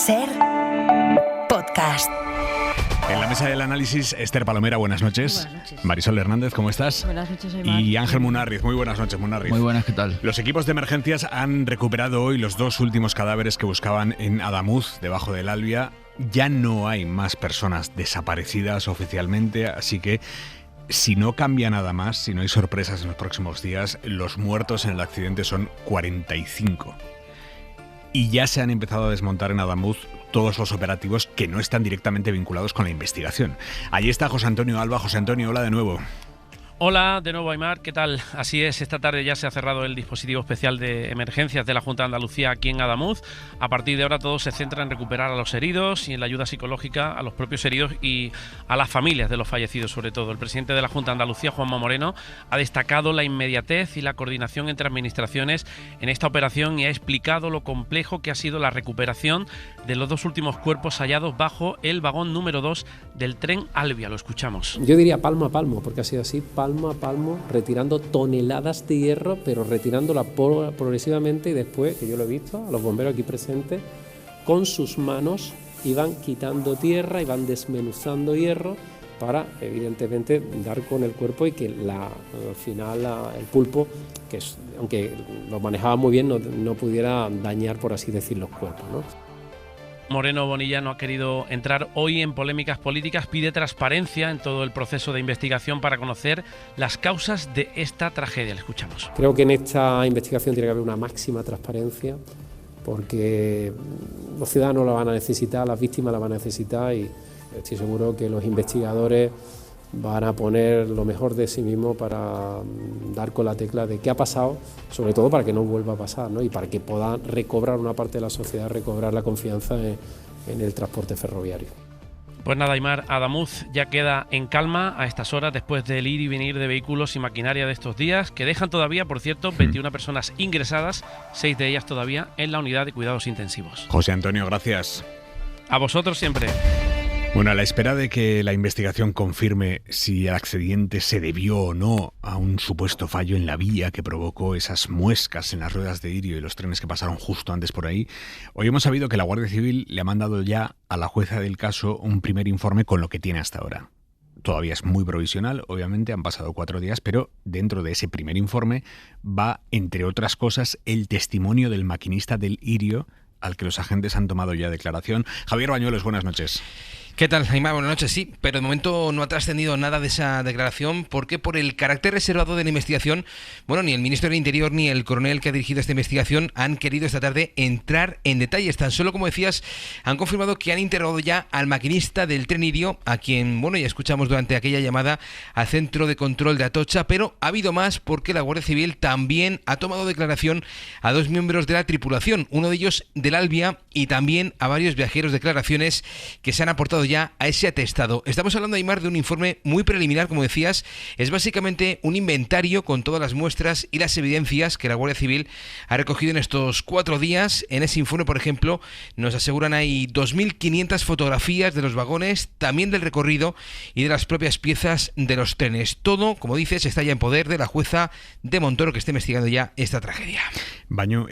SER Podcast. En la mesa del análisis, Esther Palomera, buenas noches. Buenas noches. Marisol Hernández, ¿cómo estás? Buenas noches, Aymar. Y Ángel Munarriz, muy buenas noches, Munarriz. Muy buenas, ¿qué tal? Los equipos de emergencias han recuperado hoy los dos últimos cadáveres que buscaban en Adamuz, debajo del Albia. Ya no hay más personas desaparecidas oficialmente, así que si no cambia nada más, si no hay sorpresas en los próximos días, los muertos en el accidente son 45. Y ya se han empezado a desmontar en Adamuz todos los operativos que no están directamente vinculados con la investigación. Allí está José Antonio Alba. José Antonio, hola de nuevo. Hola de nuevo, Aymar, ¿qué tal? Así es, esta tarde ya se ha cerrado el dispositivo especial de emergencias de la Junta de Andalucía aquí en Adamuz. A partir de ahora todo se centra en recuperar a los heridos y en la ayuda psicológica a los propios heridos y a las familias de los fallecidos sobre todo. El presidente de la Junta de Andalucía, Juanma Moreno, ha destacado la inmediatez y la coordinación entre administraciones en esta operación y ha explicado lo complejo que ha sido la recuperación de los dos últimos cuerpos hallados bajo el vagón número 2 del tren Albia. Lo escuchamos. Yo diría palmo a palmo, porque ha sido así, palmo a palmo, retirando toneladas de hierro, pero retirándola progresivamente, y después, que yo lo he visto, a los bomberos aquí presentes, con sus manos iban quitando tierra, iban desmenuzando hierro para, evidentemente, dar con el cuerpo y que al final el pulpo, que aunque lo manejaba muy bien, no pudiera dañar, por así decir, los cuerpos, ¿no? Moreno Bonilla no ha querido entrar hoy en polémicas políticas, pide transparencia en todo el proceso de investigación para conocer las causas de esta tragedia. Le escuchamos. Creo que en esta investigación tiene que haber una máxima transparencia, porque los ciudadanos la van a necesitar, las víctimas la van a necesitar, y estoy seguro que los investigadores van a poner lo mejor de sí mismos para dar con la tecla de qué ha pasado, sobre todo para que no vuelva a pasar, ¿no? Y para que puedan recobrar una parte de la sociedad, recobrar la confianza en el transporte ferroviario. Pues nada, Aymar, Adamuz ya queda en calma a estas horas después del ir y venir de vehículos y maquinaria de estos días, que dejan todavía, por cierto, 21 personas ingresadas, 6 de ellas todavía en la unidad de cuidados intensivos. José Antonio, gracias. A vosotros siempre. Bueno, a la espera de que la investigación confirme si el accidente se debió o no a un supuesto fallo en la vía que provocó esas muescas en las ruedas de Irio y los trenes que pasaron justo antes por ahí, hoy hemos sabido que la Guardia Civil le ha mandado ya a la jueza del caso un primer informe con lo que tiene hasta ahora. Todavía es muy provisional, obviamente, han pasado 4 días, pero dentro de ese primer informe va, entre otras cosas, el testimonio del maquinista del Irio, al que los agentes han tomado ya declaración. Javier Bañuelos, buenas noches. ¿Qué tal, Aymar? Buenas noches. Sí, pero de momento no ha trascendido nada de esa declaración, porque por el carácter reservado de la investigación, bueno, ni el ministro del Interior ni el coronel que ha dirigido esta investigación han querido esta tarde entrar en detalles. Tan solo, como decías, han confirmado que han interrogado ya al maquinista del tren Irio, a quien, bueno, ya escuchamos durante aquella llamada al centro de control de Atocha, pero ha habido más, porque la Guardia Civil también ha tomado declaración a 2 miembros de la tripulación, uno de ellos del Albia, y también a varios viajeros, declaraciones que se han aportado ya a ese atestado. Estamos hablando, Aymar, de un informe muy preliminar, como decías. Es básicamente un inventario con todas las muestras y las evidencias que la Guardia Civil ha recogido en estos 4 días. En ese informe, por ejemplo, nos aseguran hay 2.500 fotografías de los vagones, también del recorrido y de las propias piezas de los trenes. Todo, como dices, está ya en poder de la jueza de Montoro, que está investigando ya esta tragedia. Baño,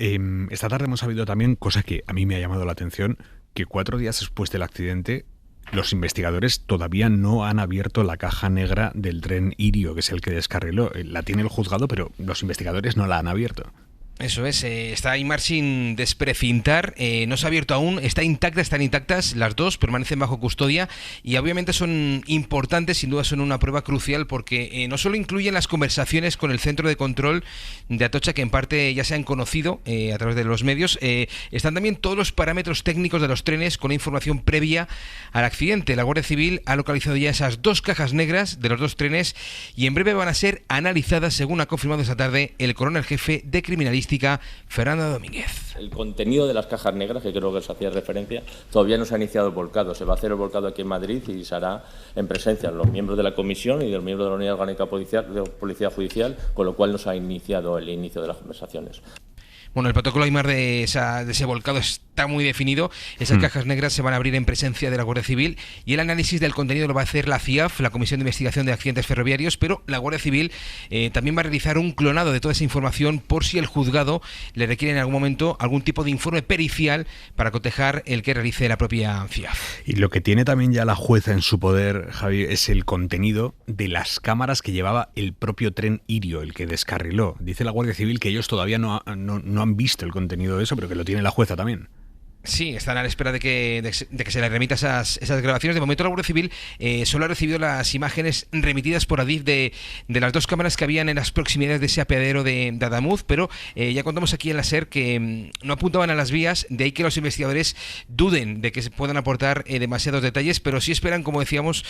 esta tarde hemos sabido también, cosa que a mí me ha llamado la atención, que 4 días después del accidente los investigadores todavía no han abierto la caja negra del tren Irio, que es el que descarriló. La tiene el juzgado, pero los investigadores no la han abierto. Eso es, está Aymar sin desprecintar, no se ha abierto aún, están intactas las dos, permanecen bajo custodia y obviamente son importantes, sin duda son una prueba crucial, porque no solo incluyen las conversaciones con el centro de control de Atocha, que en parte ya se han conocido a través de los medios, están también todos los parámetros técnicos de los trenes con la información previa al accidente. La Guardia Civil ha localizado ya esas 2 cajas negras de los 2 trenes y en breve van a ser analizadas, según ha confirmado esta tarde el coronel jefe de criminalística, Fernando Domínguez. El contenido de las cajas negras, que creo que se hacía referencia, todavía no se ha iniciado el volcado. Se va a hacer el volcado aquí en Madrid y se hará en presencia de los miembros de la comisión y de los miembros de la Unidad Orgánica de Policía Judicial, con lo cual no se ha iniciado el inicio de las conversaciones. Bueno, el protocolo, Aymar, de ese volcado es está muy definido. Esas cajas negras se van a abrir en presencia de la Guardia Civil y el análisis del contenido lo va a hacer la CIAF, la Comisión de Investigación de Accidentes Ferroviarios, pero la Guardia Civil también va a realizar un clonado de toda esa información por si el juzgado le requiere en algún momento algún tipo de informe pericial para cotejar el que realice la propia CIAF. Y lo que tiene también ya la jueza en su poder, Javi, es el contenido de las cámaras que llevaba el propio tren Irio, el que descarriló. Dice la Guardia Civil que ellos todavía no han visto el contenido de eso, pero que lo tiene la jueza también. Sí, están a la espera de que se les remita esas grabaciones. De momento la Guardia Civil solo ha recibido las imágenes remitidas por Adif de las 2 cámaras que habían en las proximidades de ese apeadero de Adamuz, pero ya contamos aquí en la SER que no apuntaban a las vías, de ahí que los investigadores duden de que se puedan aportar demasiados detalles, pero sí esperan, como decíamos,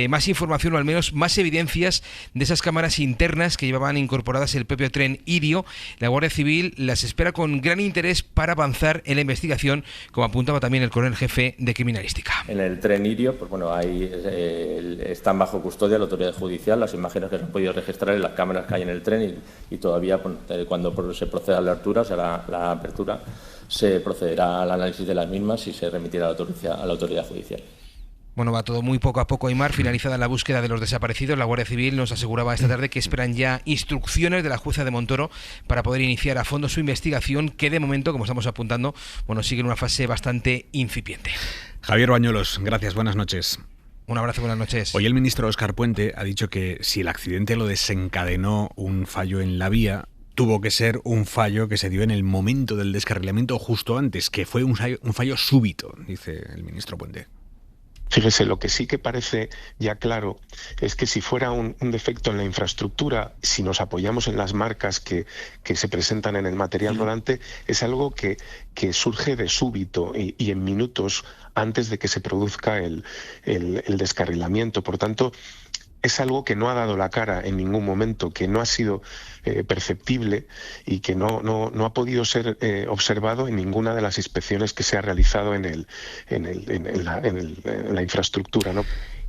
más información o al menos más evidencias de esas cámaras internas que llevaban incorporadas el propio tren Irio. La Guardia Civil las espera con gran interés para avanzar en la investigación, como apuntaba también el coronel jefe de criminalística. En el tren Irio, pues bueno, ahí están bajo custodia de la autoridad judicial las imágenes que se han podido registrar en las cámaras que hay en el tren y todavía cuando se proceda a la apertura, se procederá al análisis de las mismas y se remitirá a la autoridad judicial. Bueno, va todo muy poco a poco, Aimar. Finalizada la búsqueda de los desaparecidos, la Guardia Civil nos aseguraba esta tarde que esperan ya instrucciones de la jueza de Montoro para poder iniciar a fondo su investigación, que de momento, como estamos apuntando, bueno, sigue en una fase bastante incipiente. Javier Bañuelos, gracias, buenas noches. Un abrazo, buenas noches. Hoy el ministro Óscar Puente ha dicho que si el accidente lo desencadenó un fallo en la vía, tuvo que ser un fallo que se dio en el momento del descarrilamiento justo antes, que fue un fallo súbito, dice el ministro Puente. Fíjese, lo que sí que parece ya claro es que si fuera un defecto en la infraestructura, si nos apoyamos en las marcas que se presentan en el material rodante, es algo que surge de súbito y en minutos antes de que se produzca el descarrilamiento. Por tanto, es algo que no ha dado la cara en ningún momento, que no ha sido perceptible y que no ha podido ser observado en ninguna de las inspecciones que se ha realizado en la infraestructura, ¿no?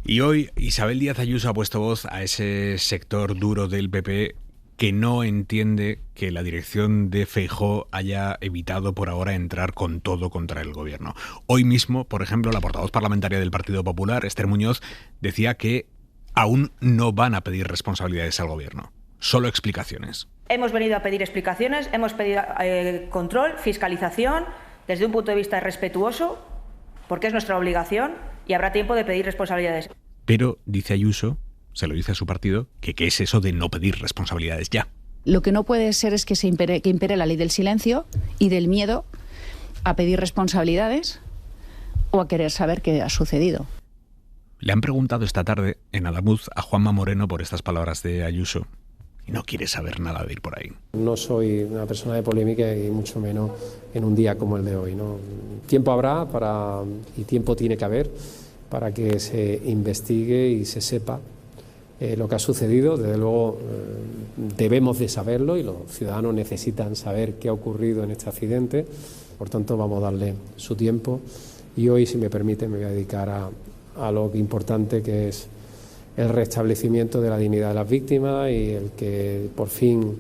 Y hoy Isabel Díaz Ayuso ha puesto voz a ese sector duro del PP que no entiende que la dirección de Feijóo haya evitado por ahora entrar con todo contra el gobierno. Hoy mismo, por ejemplo, la portavoz parlamentaria del Partido Popular, Esther Muñoz, decía que aún no van a pedir responsabilidades al gobierno, solo explicaciones. Hemos venido a pedir explicaciones, hemos pedido control, fiscalización, desde un punto de vista respetuoso, porque es nuestra obligación y habrá tiempo de pedir responsabilidades. Pero, dice Ayuso, se lo dice a su partido, que qué es eso de no pedir responsabilidades ya. Lo que no puede ser es que impere la ley del silencio y del miedo a pedir responsabilidades o a querer saber qué ha sucedido. Le han preguntado esta tarde en Adamuz a Juanma Moreno por estas palabras de Ayuso y no quiere saber nada de ir por ahí. No soy una persona de polémica y mucho menos en un día como el de hoy, ¿no? Tiempo habrá y tiempo tiene que haber para que se investigue y se sepa lo que ha sucedido. Desde luego debemos de saberlo y los ciudadanos necesitan saber qué ha ocurrido en este accidente. Por tanto, vamos a darle su tiempo y hoy, si me permite, me voy a dedicar a lo importante que es el restablecimiento de la dignidad de las víctimas y el que por fin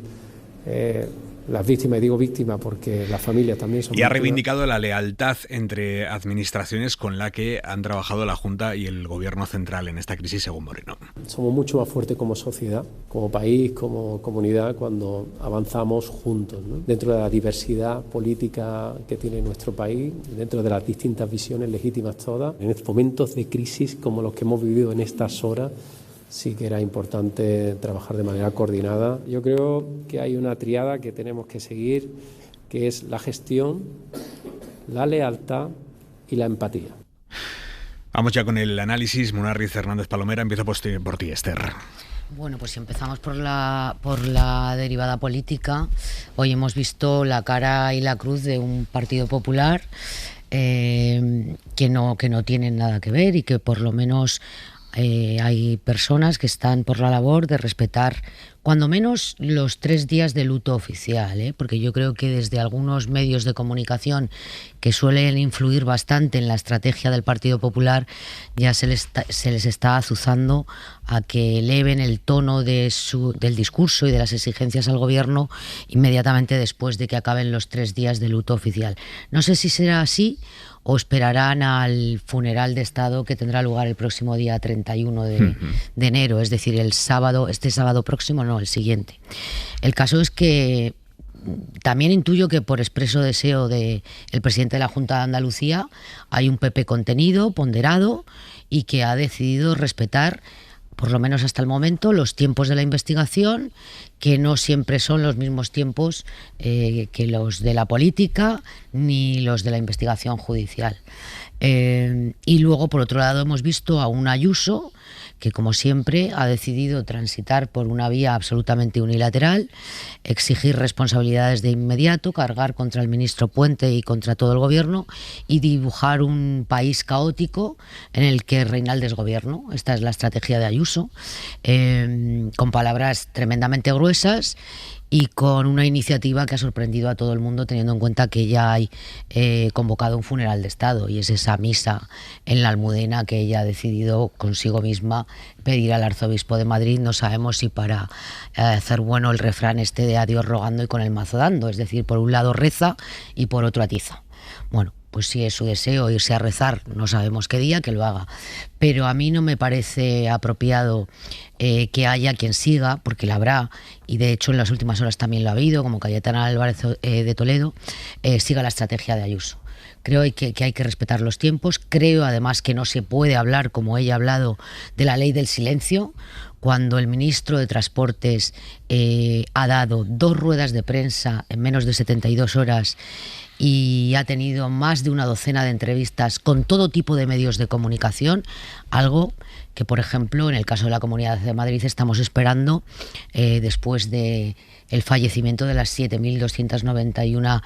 las víctimas, y digo víctimas porque las familias también son víctimas. Y ha reivindicado la lealtad entre administraciones con la que han trabajado la Junta y el Gobierno central en esta crisis, según Moreno. Somos mucho más fuertes como sociedad, como país, como comunidad, cuando avanzamos juntos, ¿no? Dentro de la diversidad política que tiene nuestro país, dentro de las distintas visiones legítimas todas, en estos momentos de crisis como los que hemos vivido en estas horas, sí que era importante trabajar de manera coordinada. Yo creo que hay una triada que tenemos que seguir, que es la gestión, la lealtad y la empatía. Vamos ya con el análisis. Munarriz Hernández Palomera, empiezo por ti, Esther. Bueno, pues si empezamos por la derivada política, hoy hemos visto la cara y la cruz de un Partido Popular que no tienen nada que ver y que por lo menos hay personas que están por la labor de respetar cuando menos los 3 días de luto oficial, porque yo creo que desde algunos medios de comunicación que suelen influir bastante en la estrategia del Partido Popular ya se les está azuzando a que eleven el tono del discurso y de las exigencias al gobierno inmediatamente después de que acaben los 3 días de luto oficial. No sé si será así o esperarán al funeral de Estado que tendrá lugar el próximo día 31 de enero, es decir, este sábado próximo, no, el siguiente. El caso es que también intuyo que por expreso deseo del presidente de la Junta de Andalucía hay un PP contenido, ponderado y que ha decidido respetar, por lo menos hasta el momento, los tiempos de la investigación, que no siempre son los mismos tiempos que los de la política ni los de la investigación judicial. Y luego, por otro lado, hemos visto a un Ayuso que, como siempre, ha decidido transitar por una vía absolutamente unilateral, exigir responsabilidades de inmediato, cargar contra el ministro Puente y contra todo el gobierno y dibujar un país caótico en el que reina el desgobierno. Esta es la estrategia de Ayuso, con palabras tremendamente gruesas y con una iniciativa que ha sorprendido a todo el mundo, teniendo en cuenta que ya hay convocado un funeral de Estado, y es esa misa en la Almudena que ella ha decidido consigo misma pedir al arzobispo de Madrid. No sabemos si para hacer bueno el refrán este de a Dios rogando y con el mazo dando, es decir, por un lado reza y por otro atiza. Bueno, pues si es su deseo irse a rezar, no sabemos qué día, que lo haga. Pero a mí no me parece apropiado que haya quien siga, porque la habrá, y de hecho en las últimas horas también lo ha habido, como Cayetana Álvarez de Toledo, siga la estrategia de Ayuso. Creo que hay que respetar los tiempos. Creo además que no se puede hablar, como ella ha hablado, de la ley del silencio, cuando el ministro de Transportes ha dado 2 ruedas de prensa en menos de 72 horas y ha tenido más de una docena de entrevistas con todo tipo de medios de comunicación, algo que, por ejemplo, en el caso de la Comunidad de Madrid estamos esperando después de el fallecimiento de las 7.291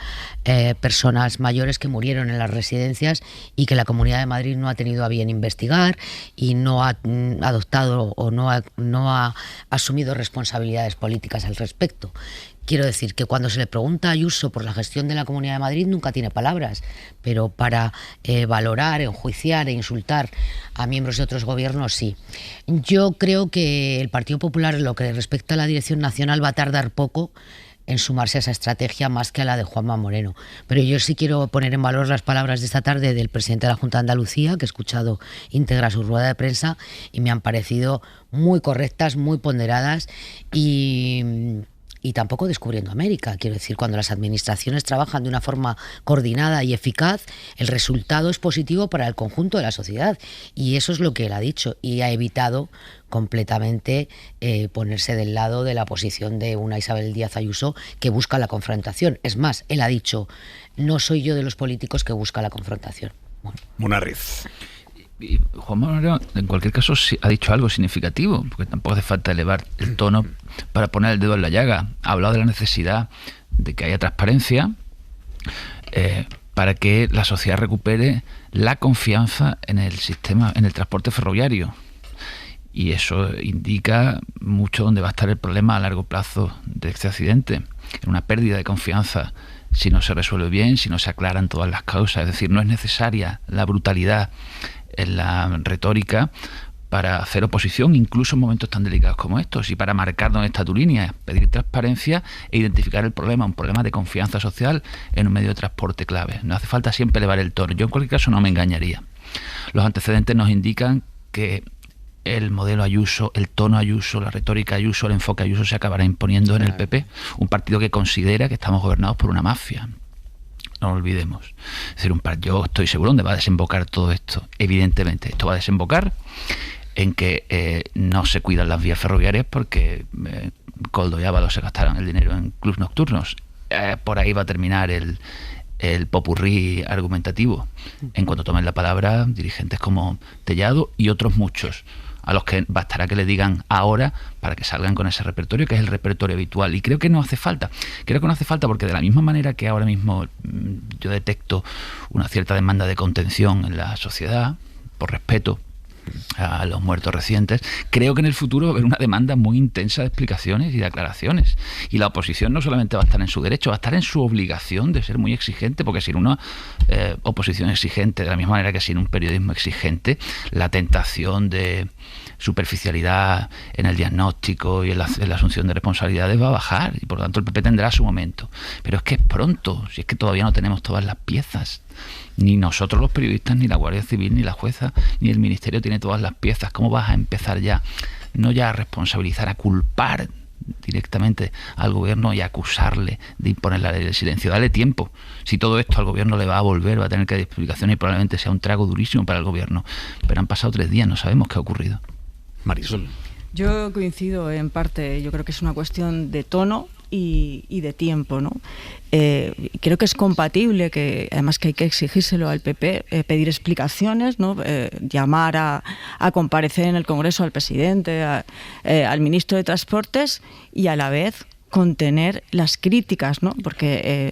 personas mayores que murieron en las residencias y que la Comunidad de Madrid no ha tenido a bien investigar y no ha adoptado o no ha asumido responsabilidades políticas al respecto. Quiero decir que cuando se le pregunta a Ayuso por la gestión de la Comunidad de Madrid nunca tiene palabras, pero para valorar, enjuiciar e insultar a miembros de otros gobiernos sí. Yo creo que el Partido Popular, en lo que respecta a la Dirección Nacional, va a tardar poco en sumarse a esa estrategia más que a la de Juanma Moreno. Pero yo sí quiero poner en valor las palabras de esta tarde del presidente de la Junta de Andalucía, que he escuchado íntegra su rueda de prensa y me han parecido muy correctas, muy ponderadas y tampoco descubriendo América. Quiero decir, cuando las administraciones trabajan de una forma coordinada y eficaz, el resultado es positivo para el conjunto de la sociedad. Y eso es lo que él ha dicho. Y ha evitado completamente ponerse del lado de la posición de una Isabel Díaz Ayuso que busca la confrontación. Es más, él ha dicho, no soy yo de los políticos que busca la confrontación. Bueno. Munarriz. Y Juan Moreno, en cualquier caso, sí ha dicho algo significativo, porque tampoco hace falta elevar el tono para poner el dedo en la llaga. Ha hablado de la necesidad de que haya transparencia para que la sociedad recupere la confianza en el sistema, en el transporte ferroviario. Y eso indica mucho dónde va a estar el problema a largo plazo de este accidente, en una pérdida de confianza si no se resuelve bien, si no se aclaran todas las causas. Es decir, no es necesaria la brutalidad en la retórica para hacer oposición, incluso en momentos tan delicados como estos, y para marcar dónde está tu línea, pedir transparencia e identificar el problema, un problema de confianza social en un medio de transporte clave. No hace falta siempre elevar el tono. Yo en cualquier caso no me engañaría. Los antecedentes nos indican que el modelo Ayuso, el tono Ayuso, la retórica Ayuso, el enfoque Ayuso se acabará imponiendo en el PP, un partido que considera que estamos gobernados por una mafia. No lo olvidemos. Es decir, yo estoy seguro dónde va a desembocar todo esto. Evidentemente, esto va a desembocar en que no se cuidan las vías ferroviarias porque Koldo y Ábalos se gastaron el dinero en clubs nocturnos. Por ahí va a terminar el popurrí argumentativo. En cuanto tomen la palabra dirigentes como Tellado y otros muchos, a los que bastará que le digan ahora para que salgan con ese repertorio, que es el repertorio habitual. Y creo que no hace falta. Creo que no hace falta porque de la misma manera que ahora mismo yo detecto una cierta demanda de contención en la sociedad, por respeto a los muertos recientes. Creo que en el futuro va a haber una demanda muy intensa de explicaciones y de aclaraciones. Y la oposición no solamente va a estar en su derecho, va a estar en su obligación de ser muy exigente, porque sin una oposición exigente, de la misma manera que sin un periodismo exigente, la tentación de superficialidad en el diagnóstico y en la asunción de responsabilidades va a bajar, y por lo tanto el PP tendrá su momento. Pero es que es pronto, si es que todavía no tenemos todas las piezas. Ni nosotros los periodistas, ni la Guardia Civil, ni la jueza, ni el Ministerio tiene todas las piezas. ¿Cómo vas a empezar ya? No ya a responsabilizar, a culpar directamente al gobierno y a acusarle de imponer la ley del silencio. Dale tiempo. Si todo esto al gobierno le va a volver, va a tener que dar explicaciones y probablemente sea un trago durísimo para el gobierno. Pero han pasado 3 días, no sabemos qué ha ocurrido. Marisol. Yo coincido en parte, yo creo que es una cuestión de tono y de tiempo, ¿no? Creo que es compatible, que además que hay que exigírselo al PP, pedir explicaciones, ¿no? Llamar a comparecer en el Congreso al presidente, al ministro de Transportes, y a la vez contener las críticas, ¿no? Porque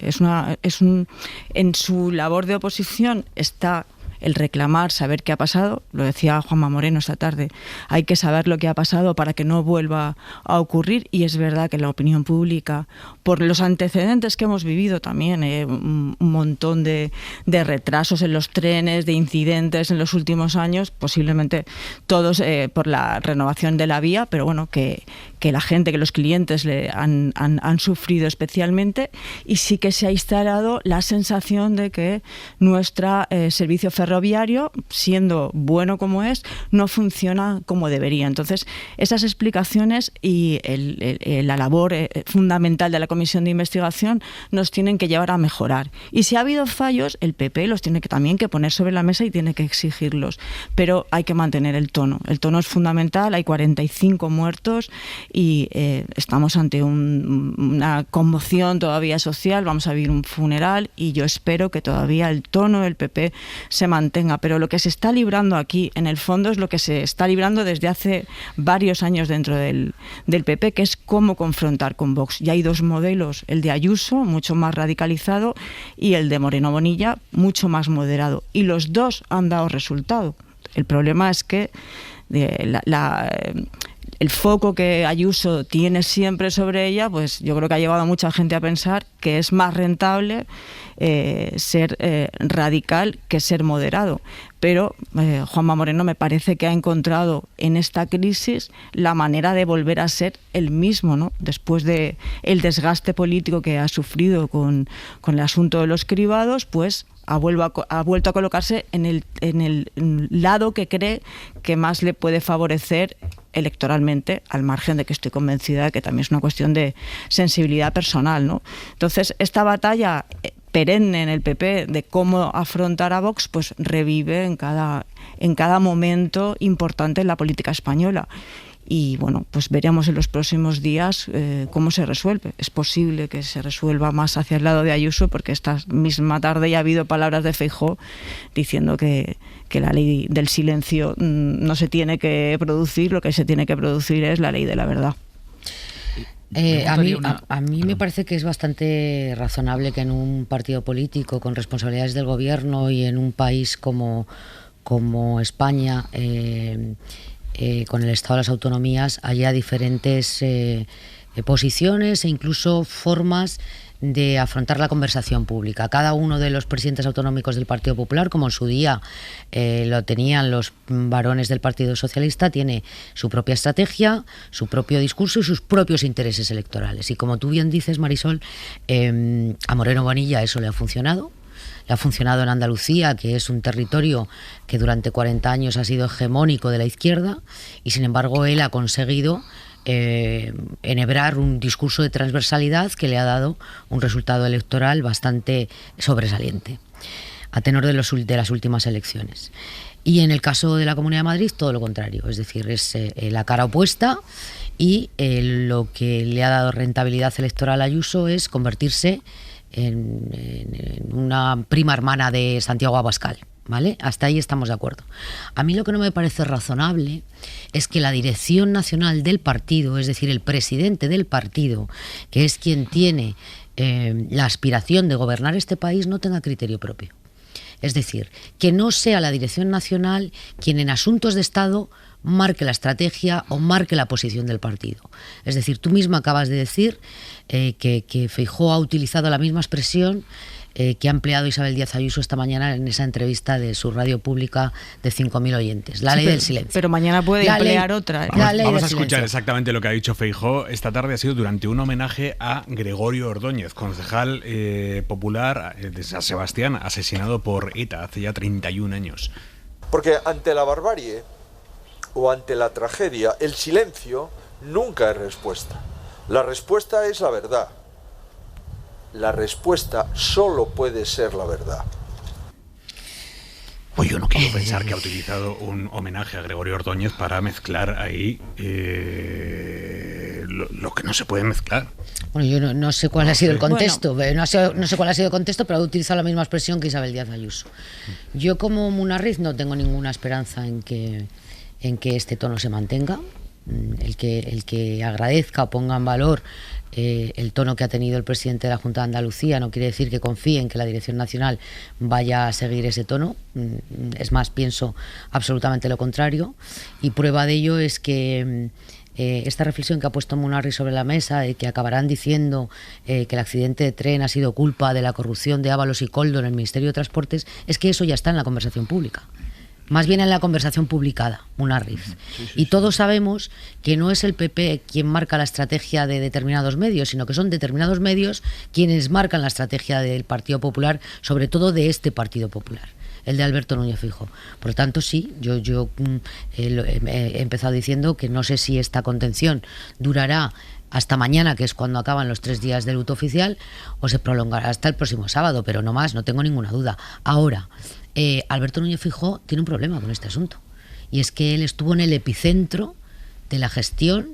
en su labor de oposición está el reclamar, saber qué ha pasado. Lo decía Juanma Moreno esta tarde, hay que saber lo que ha pasado para que no vuelva a ocurrir, y es verdad que la opinión pública, por los antecedentes que hemos vivido también, un montón de retrasos en los trenes, de incidentes en los últimos años, posiblemente todos por la renovación de la vía, pero bueno, que la gente, que los clientes han sufrido especialmente, y sí que se ha instalado la sensación de que nuestro servicio ferroviario, siendo bueno como es, no funciona como debería. Entonces, esas explicaciones y la labor fundamental de la Comisión de Investigación nos tienen que llevar a mejorar. Y si ha habido fallos, el PP los tiene también que poner sobre la mesa y tiene que exigirlos. Pero hay que mantener el tono. El tono es fundamental. Hay 45 muertos y estamos ante una conmoción todavía social. Vamos a vivir un funeral y yo espero que todavía el tono del PP se mantenga. Pero lo que se está librando aquí, en el fondo, es lo que se está librando desde hace varios años dentro del PP, que es cómo confrontar con Vox. Ya hay 2 modelos, el de Ayuso, mucho más radicalizado, y el de Moreno Bonilla, mucho más moderado. Y los 2 han dado resultado. El problema es que el foco que Ayuso tiene siempre sobre ella, pues yo creo que ha llevado a mucha gente a pensar que es más rentable ser radical que ser moderado. Pero Juanma Moreno me parece que ha encontrado en esta crisis la manera de volver a ser el mismo, ¿no? Después de el desgaste político que ha sufrido con el asunto de los cribados, pues ha vuelto a colocarse en el lado que cree que más le puede favorecer electoralmente, al margen de que estoy convencida de que también es una cuestión de sensibilidad personal, ¿no? Entonces, esta batalla perenne en el PP de cómo afrontar a Vox, pues revive en cada momento importante en la política española. Y bueno, pues veremos en los próximos días cómo se resuelve. Es posible que se resuelva más hacia el lado de Ayuso, porque esta misma tarde ya ha habido palabras de Feijóo diciendo que la ley del silencio no se tiene que producir, lo que se tiene que producir es la ley de la verdad. A mí me parece que es bastante razonable que en un partido político con responsabilidades del gobierno y en un país como España, con el Estado de las Autonomías, haya diferentes posiciones e incluso formas de afrontar la conversación pública. Cada uno de los presidentes autonómicos del Partido Popular, como en su día lo tenían los varones del Partido Socialista, tiene su propia estrategia, su propio discurso y sus propios intereses electorales. Y como tú bien dices, Marisol, a Moreno Bonilla eso le ha funcionado. Le ha funcionado en Andalucía, que es un territorio que durante 40 años ha sido hegemónico de la izquierda, y sin embargo él ha conseguido enhebrar un discurso de transversalidad que le ha dado un resultado electoral bastante sobresaliente, a tenor de las últimas elecciones. Y en el caso de la Comunidad de Madrid, todo lo contrario, es decir, es la cara opuesta, y lo que le ha dado rentabilidad electoral a Ayuso es convertirse en una prima hermana de Santiago Abascal, ¿vale? Hasta ahí estamos de acuerdo. A mí lo que no me parece razonable es que la dirección nacional del partido, es decir, el presidente del partido, que es quien tiene la aspiración de gobernar este país, no tenga criterio propio. Es decir, que no sea la Dirección Nacional quien en asuntos de Estado marque la estrategia o marque la posición del partido. Es decir, tú misma acabas de decir que Feijóo ha utilizado la misma expresión que ha empleado Isabel Díaz Ayuso esta mañana en esa entrevista de su radio pública de 5.000 oyentes. La ley del silencio. Pero mañana puede emplear otra. Vamos a escuchar exactamente lo que ha dicho Feijóo. Esta tarde ha sido durante un homenaje a Gregorio Ordóñez, concejal popular de San Sebastián, asesinado por ETA hace ya 31 años. Porque ante la barbarie o ante la tragedia, el silencio nunca es respuesta. La respuesta es la verdad. La respuesta solo puede ser la verdad. Pues yo no quiero pensar que ha utilizado un homenaje a Gregorio Ordóñez para mezclar ahí lo que no se puede mezclar. Bueno, yo no sé cuál ha sido el contexto, no sé cuál ha sido el contexto, pero ha utilizado la misma expresión que Isabel Díaz Ayuso. Yo como Munarriz no tengo ninguna esperanza en que este tono se mantenga. El que agradezca o ponga en valor el tono que ha tenido el presidente de la Junta de Andalucía no quiere decir que confíe en que la Dirección Nacional vaya a seguir ese tono. Es más, pienso absolutamente lo contrario, y prueba de ello es que esta reflexión que ha puesto Munarriz sobre la mesa, de que acabarán diciendo que el accidente de tren ha sido culpa de la corrupción de Ábalos y Koldo en el Ministerio de Transportes, es que eso ya está en la conversación pública. Más bien en la conversación publicada, Munarriz. Y todos sabemos que no es el PP quien marca la estrategia de determinados medios, sino que son determinados medios quienes marcan la estrategia del Partido Popular, sobre todo de este Partido Popular, el de Alberto Núñez Feijóo. Por lo tanto, sí, yo he empezado diciendo que no sé si esta contención durará hasta mañana, que es cuando acaban los 3 días de luto oficial, o se prolongará hasta el próximo sábado, pero no más, no tengo ninguna duda. Ahora, Alberto Núñez Feijóo tiene un problema con este asunto, y es que él estuvo en el epicentro de la gestión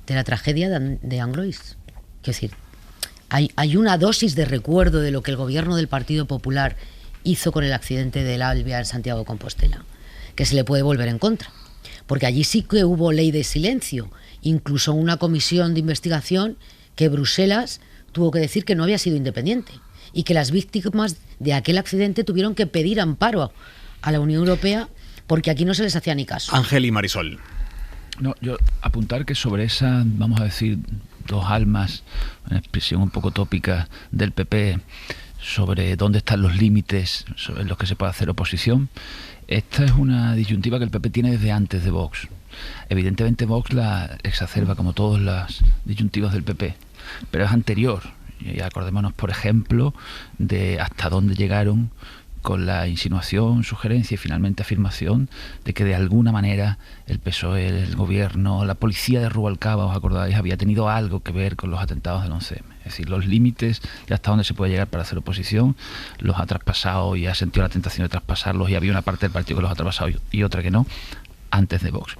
de la tragedia de Angrois. Es decir, hay una dosis de recuerdo de lo que el gobierno del Partido Popular hizo con el accidente del Albia en Santiago de Compostela, que se le puede volver en contra, porque allí sí que hubo ley de silencio, incluso una comisión de investigación que Bruselas tuvo que decir que no había sido independiente, y que las víctimas de aquel accidente tuvieron que pedir amparo a la Unión Europea porque aquí no se les hacía ni caso. Ángel y Marisol. No, yo apuntar que sobre esa, vamos a decir, dos almas, una expresión un poco tópica del PP, sobre dónde están los límites en los que se puede hacer oposición, esta es una disyuntiva que el PP tiene desde antes de Vox. Evidentemente Vox la exacerba, como todas las disyuntivas del PP, pero es anterior. Y acordémonos, por ejemplo, de hasta dónde llegaron con la insinuación, sugerencia y finalmente afirmación de que de alguna manera el PSOE, el gobierno, la policía de Rubalcaba, ¿os acordáis?, había tenido algo que ver con los atentados del 11M. Es decir, los límites de hasta dónde se puede llegar para hacer oposición los ha traspasado y ha sentido la tentación de traspasarlos, y había una parte del partido que los ha traspasado y otra que no, antes de Vox.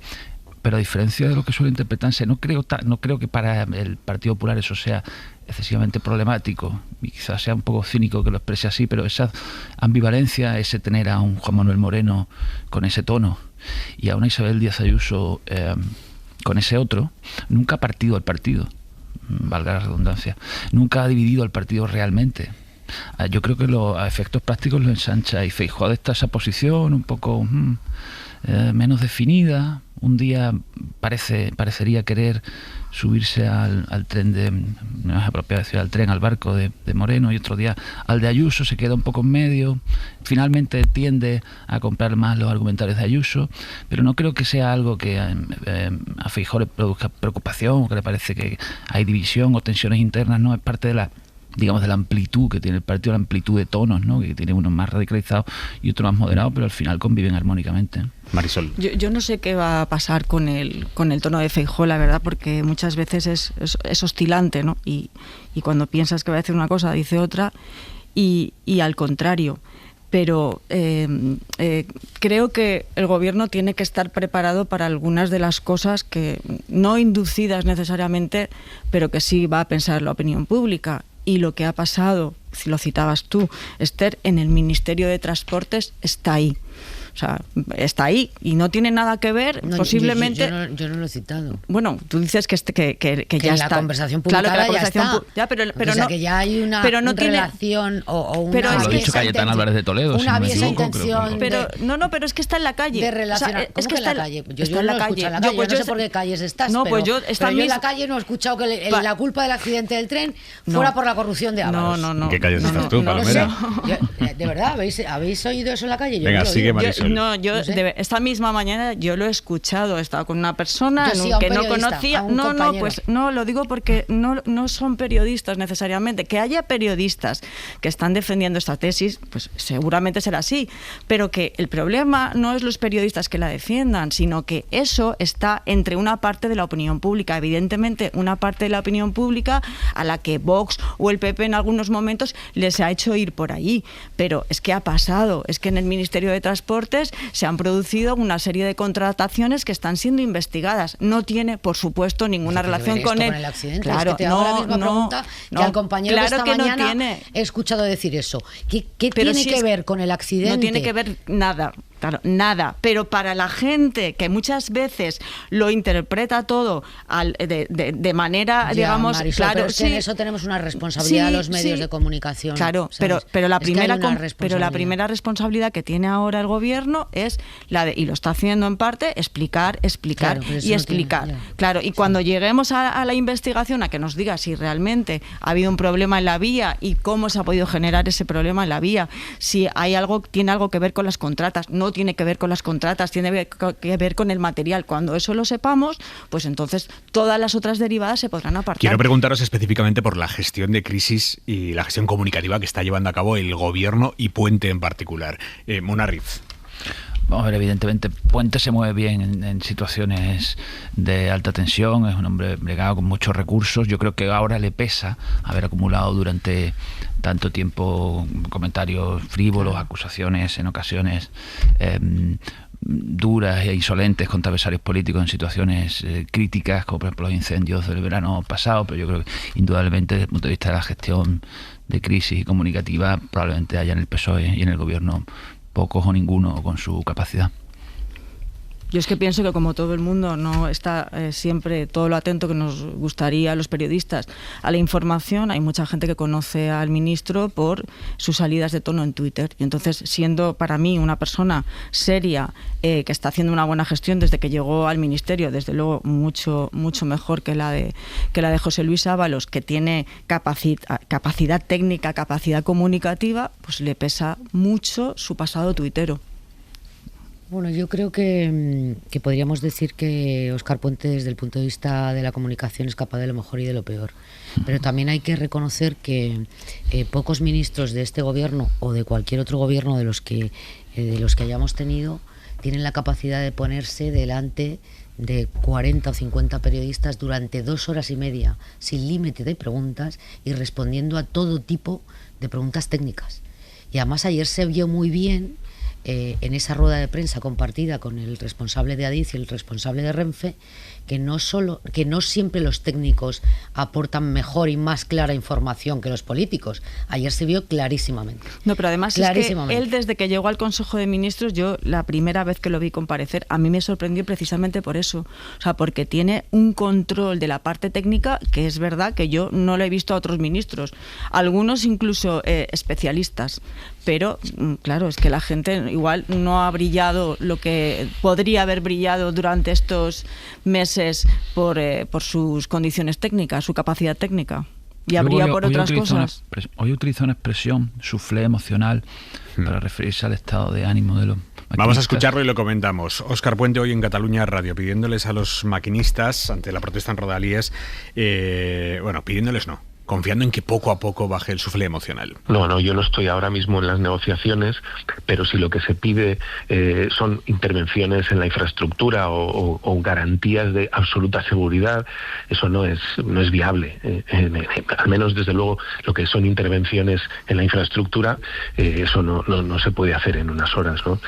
Pero a diferencia de lo que suele interpretarse, no creo que para el Partido Popular eso sea excesivamente problemático, y quizás sea un poco cínico que lo exprese así, pero esa ambivalencia, ese tener a un Juan Manuel Moreno con ese tono y a una Isabel Díaz Ayuso con ese otro, nunca ha partido al partido, valga la redundancia, nunca ha dividido al partido realmente. Yo creo que a efectos prácticos lo ensancha, y Feijóo adopta esa posición un poco menos definida. Un día parecería querer subirse al tren no es apropiado decir al tren, al barco de Moreno, y otro día al de Ayuso, se queda un poco en medio, finalmente tiende a comprar más los argumentarios de Ayuso, pero no creo que sea algo que a Feijóo le produzca preocupación, o que le parece que hay división o tensiones internas. No, es parte de la amplitud que tiene el partido, la amplitud de tonos, ¿no?, que tiene uno más radicalizado y otro más moderado, pero al final conviven armónicamente. Marisol. Yo no sé qué va a pasar con el tono de Feijóo, la verdad, porque muchas veces es oscilante, ¿no? Y cuando piensas que va a decir una cosa, dice otra, y al contrario. Pero creo que el gobierno tiene que estar preparado para algunas de las cosas que, no inducidas necesariamente, pero que sí va a pensar la opinión pública. Y lo que ha pasado, si lo citabas tú, Esther, en el Ministerio de Transportes está ahí. O sea, está ahí y no tiene nada que ver, No, posiblemente... Yo no lo he citado. Bueno, tú dices que ya la está. conversación publicada claro, que la ya conversación está. Ya, pero O sea, no, que ya hay una relación o una... Pero lo ha dicho Cayetana Álvarez de Toledo, una si no me aviesa equivoco, intención pero pero es que está en la calle. de relacionar. Es que está en la calle. Yo está en la no lo he calle. escuchado en la calle. Yo no sé por qué calles estás, no, pero, pues yo en la calle no he escuchado que la culpa del accidente del tren fuera por la corrupción de Ábalos. No. ¿En qué calles estás tú, Palomera? ¿De verdad? ¿Habéis oído eso en la calle? Yo Venga, no lo sigue, digo. Marisol. No sé. Esta misma mañana yo lo he escuchado. He estado con una persona Yo sí, a un que no periodista, conocía. a un compañero. Pues no, lo digo porque no son periodistas necesariamente. Que haya periodistas que están defendiendo esta tesis, pues seguramente será así. Pero que el problema no es los periodistas que la defiendan, sino que eso está entre una parte de la opinión pública. Evidentemente, una parte de la opinión pública a la que Vox o el PP en algunos momentos les ha hecho ir por ahí. Pero es que ha pasado. Es que en el Ministerio de Transportes se han producido una serie de contrataciones que están siendo investigadas. No tiene, por supuesto, ninguna relación con el accidente. Claro, es que te hago la misma pregunta que al compañero claro que esta que no mañana tiene. he escuchado decir eso. ¿Qué Pero tiene si que ver con el accidente? No tiene que ver nada. Claro, nada, pero para la gente que muchas veces lo interpreta todo de manera, Ya, digamos, Marisol, claro, pero es que en eso tenemos una responsabilidad los medios de comunicación. Claro, ¿sabes? pero la Es que hay primera una pero la primera responsabilidad que tiene ahora el gobierno es la de, y lo está haciendo en parte, explicar Claro, pero eso y no explicar. tiene- Claro, y cuando lleguemos a la investigación, a que nos diga si realmente ha habido un problema en la vía y cómo se ha podido generar ese problema en la vía, si hay tiene algo que ver con las contratas, no tiene que ver con las contratas, tiene que ver con el material. Cuando eso lo sepamos, pues entonces todas las otras derivadas se podrán apartar. Quiero preguntaros específicamente por la gestión de crisis y la gestión comunicativa que está llevando a cabo el gobierno y Puente en particular. Mona Riz. Vamos a ver, evidentemente, Puente se mueve bien en situaciones de alta tensión, es un hombre bregado con muchos recursos. Yo creo que ahora le pesa haber acumulado durante tanto tiempo comentarios frívolos, acusaciones en ocasiones duras e insolentes contra adversarios políticos en situaciones críticas, como por ejemplo los incendios del verano pasado, pero yo creo que indudablemente desde el punto de vista de la gestión de crisis y comunicativa probablemente haya en el PSOE y en el gobierno pocos o ninguno con su capacidad. Yo es que pienso que como todo el mundo no está siempre todo lo atento que nos gustaría a los periodistas a la información, hay mucha gente que conoce al ministro por sus salidas de tono en Twitter. Y entonces, siendo para mí una persona seria que está haciendo una buena gestión desde que llegó al ministerio, desde luego mucho mejor que la de José Luis Ábalos, que tiene capacidad técnica, capacidad comunicativa, pues le pesa mucho su pasado tuitero. Bueno, yo creo que podríamos decir que Óscar Puente, desde el punto de vista de la comunicación, es capaz de lo mejor y de lo peor. Pero también hay que reconocer que pocos ministros de este gobierno o de cualquier otro gobierno de los que hayamos tenido tienen la capacidad de ponerse delante de 40 o 50 periodistas durante 2 horas y media, sin límite de preguntas y respondiendo a todo tipo de preguntas técnicas. Y además ayer se vio muy bien en esa rueda de prensa compartida con el responsable de Adif y el responsable de Renfe, que no siempre los técnicos aportan mejor y más clara información que los políticos. Ayer se vio clarísimamente. No, pero además es que él, desde que llegó al Consejo de Ministros, yo la primera vez que lo vi comparecer, a mí me sorprendió precisamente por eso. O sea, porque tiene un control de la parte técnica que es verdad que yo no lo he visto a otros ministros. Algunos incluso especialistas. Pero, claro, es que la gente igual no ha brillado lo que podría haber brillado durante estos meses por sus condiciones técnicas, su capacidad técnica. Y habría por otras cosas. Hoy utiliza una expresión, soufflé emocional, para referirse al estado de ánimo de los maquinistas. Vamos a escucharlo y lo comentamos. Óscar Puente hoy en Cataluña Radio, pidiéndoles a los maquinistas, ante la protesta en Rodalies, pidiéndoles no, confiando en que poco a poco baje el suflé emocional. No, yo no estoy ahora mismo en las negociaciones, pero si lo que se pide son intervenciones en la infraestructura o garantías de absoluta seguridad, eso no es viable. Al menos, desde luego, lo que son intervenciones en la infraestructura, eso no se puede hacer en unas horas, ¿no?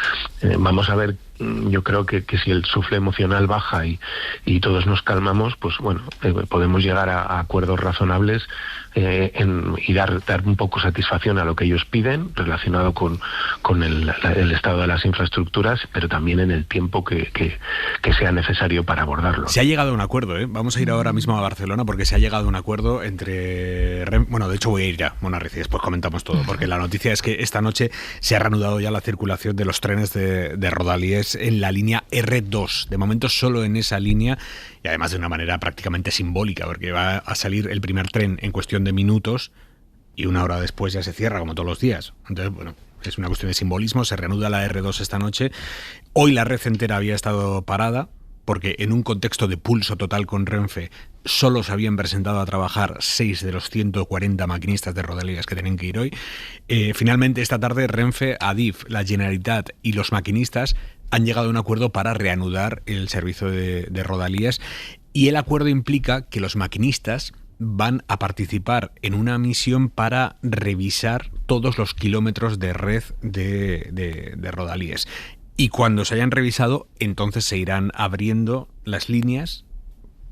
Vamos a ver. Yo creo que si el sufle emocional baja y todos nos calmamos, pues bueno, podemos llegar a acuerdos razonables y dar un poco satisfacción a lo que ellos piden relacionado con el estado de las infraestructuras, pero también en el tiempo que sea necesario para abordarlo. Se ha llegado a un acuerdo, ¿eh? Vamos a ir ahora mismo a Barcelona porque se ha llegado a un acuerdo entre... Bueno, de hecho voy a ir a Monarriz y después comentamos todo, porque la noticia es que esta noche se ha reanudado ya la circulación de los trenes de Rodalies en la línea R2. De momento solo en esa línea, y además de una manera prácticamente simbólica, porque va a salir el primer tren en cuestión de minutos y una hora después ya se cierra, como todos los días. Entonces, bueno, es una cuestión de simbolismo. Se reanuda la R2 esta noche. Hoy la red entera había estado parada, porque en un contexto de pulso total con Renfe solo se habían presentado a trabajar 6 de los 140 maquinistas de Rodalies que tienen que ir hoy. Finalmente, esta tarde, Renfe, Adif, la Generalitat y los maquinistas han llegado a un acuerdo para reanudar el servicio de Rodalies, y el acuerdo implica que los maquinistas van a participar en una misión para revisar todos los kilómetros de red de Rodalies. Y cuando se hayan revisado, entonces se irán abriendo las líneas,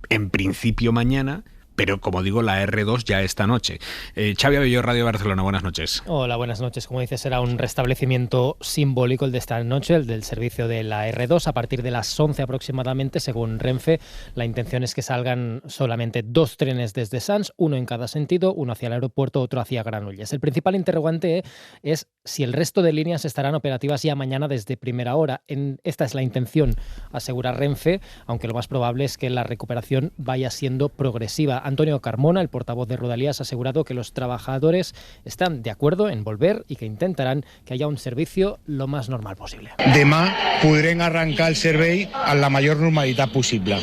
en principio mañana, pero como digo, la R2 ya esta noche. Xavi Abelló, Radio Barcelona, buenas noches. Hola, buenas noches. Como dices, será un restablecimiento simbólico el de esta noche, el del servicio de la R2, a partir de las 11 aproximadamente, según Renfe. La intención es que salgan solamente 2 trenes desde Sants, uno en cada sentido, uno hacia el aeropuerto, otro hacia Granollers. El principal interrogante es si el resto de líneas estarán operativas ya mañana desde primera hora. Esta es la intención, asegura Renfe, aunque lo más probable es que la recuperación vaya siendo progresiva. Antonio Carmona, el portavoz de Rodalies, ha asegurado que los trabajadores están de acuerdo en volver y que intentarán que haya un servicio lo más normal posible. Demà podrem arrencar el servei amb la major normalitat possible.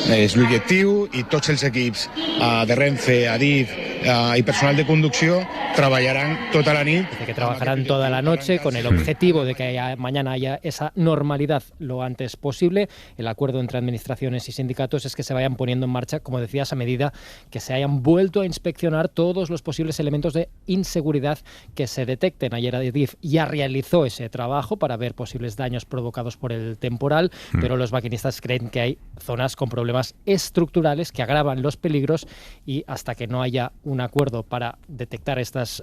És l'objectiu i tots els equips de Renfe, Adif y personal de conducción trabajarán toda la nit. Dice que trabajarán toda la noche con el objetivo de que mañana haya esa normalidad lo antes posible. El acuerdo entre administraciones y sindicatos es que se vayan poniendo en marcha, como decías, a medida que se hayan vuelto a inspeccionar todos los posibles elementos de inseguridad que se detecten. Ayer Adif ya realizó ese trabajo para ver posibles daños provocados por el temporal, pero los maquinistas creen que hay zonas con problemas estructurales que agravan los peligros, y hasta que no haya un acuerdo para detectar estas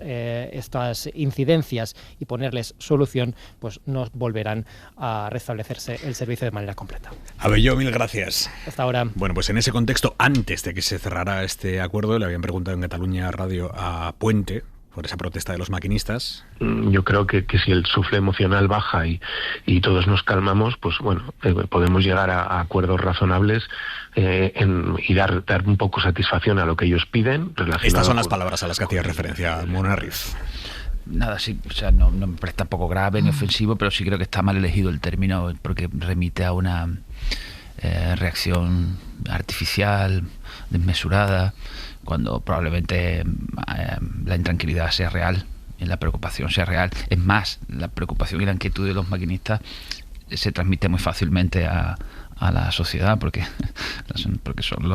incidencias y ponerles solución, pues no volverán a restablecerse el servicio de manera completa. Abelló, mil gracias. Hasta ahora. Bueno, pues en ese contexto, antes de que se cerrara este acuerdo, le habían preguntado en Cataluña Radio a Puente por esa protesta de los maquinistas. Yo creo que si el sufle emocional baja y todos nos calmamos, pues bueno, podemos llegar a acuerdos razonables y dar un poco satisfacción a lo que ellos piden. Estas son las palabras a las que hacía referencia Monarriz. Nada, sí, o sea, no me parece tampoco grave ni ofensivo, pero sí creo que está mal elegido el término, porque remite a una reacción artificial, desmesurada, cuando probablemente la intranquilidad sea real y la preocupación sea real. Es más, la preocupación y la inquietud de los maquinistas se transmite muy fácilmente a la sociedad, porque son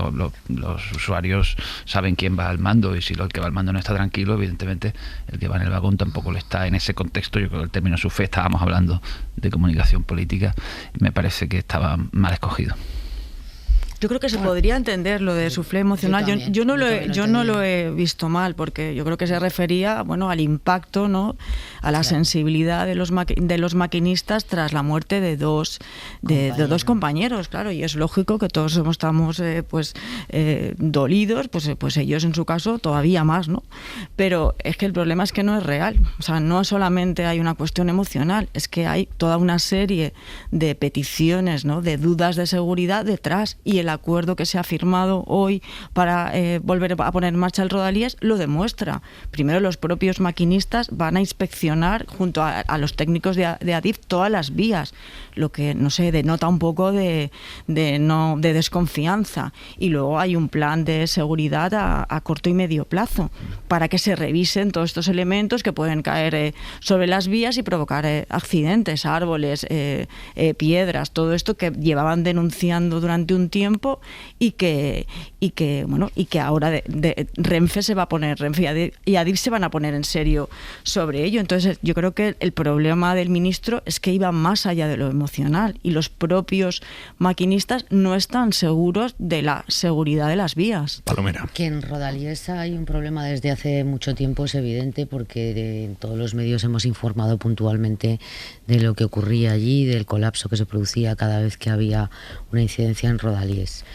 los usuarios saben quién va al mando, y si el que va al mando no está tranquilo, evidentemente el que va en el vagón tampoco lo está. En ese contexto, yo creo que el término sufle, estábamos hablando de comunicación política, y me parece que estaba mal escogido. Yo creo que se podría entender lo de suflé emocional. Yo no lo he visto mal, porque yo creo que se refería, bueno, al impacto, ¿no?, a la sensibilidad de los maquinistas tras la muerte de dos compañeros, claro, y es lógico que todos estamos dolidos, pues ellos en su caso todavía más, ¿no? Pero es que el problema es que no es real, o sea, no solamente hay una cuestión emocional, es que hay toda una serie de peticiones, ¿no?, de dudas de seguridad detrás, y el acuerdo que se ha firmado hoy para volver a poner en marcha el Rodalies lo demuestra. Primero, los propios maquinistas van a inspeccionar junto a los técnicos de Adif todas las vías, lo que, no sé, denota un poco de desconfianza. Y luego hay un plan de seguridad a corto y medio plazo para que se revisen todos estos elementos que pueden caer sobre las vías y provocar accidentes, árboles, piedras, todo esto que llevaban denunciando durante un tiempo tiempo y que ahora de Renfe se va a poner, Renfe y Adif se van a poner en serio sobre ello. Entonces yo creo que el problema del ministro es que iba más allá de lo emocional y los propios maquinistas no están seguros de la seguridad de las vías. Palomera. Que en Rodalies hay un problema desde hace mucho tiempo, es evidente, porque en todos los medios hemos informado puntualmente de lo que ocurría allí, del colapso que se producía cada vez que había una incidencia en Rodalies.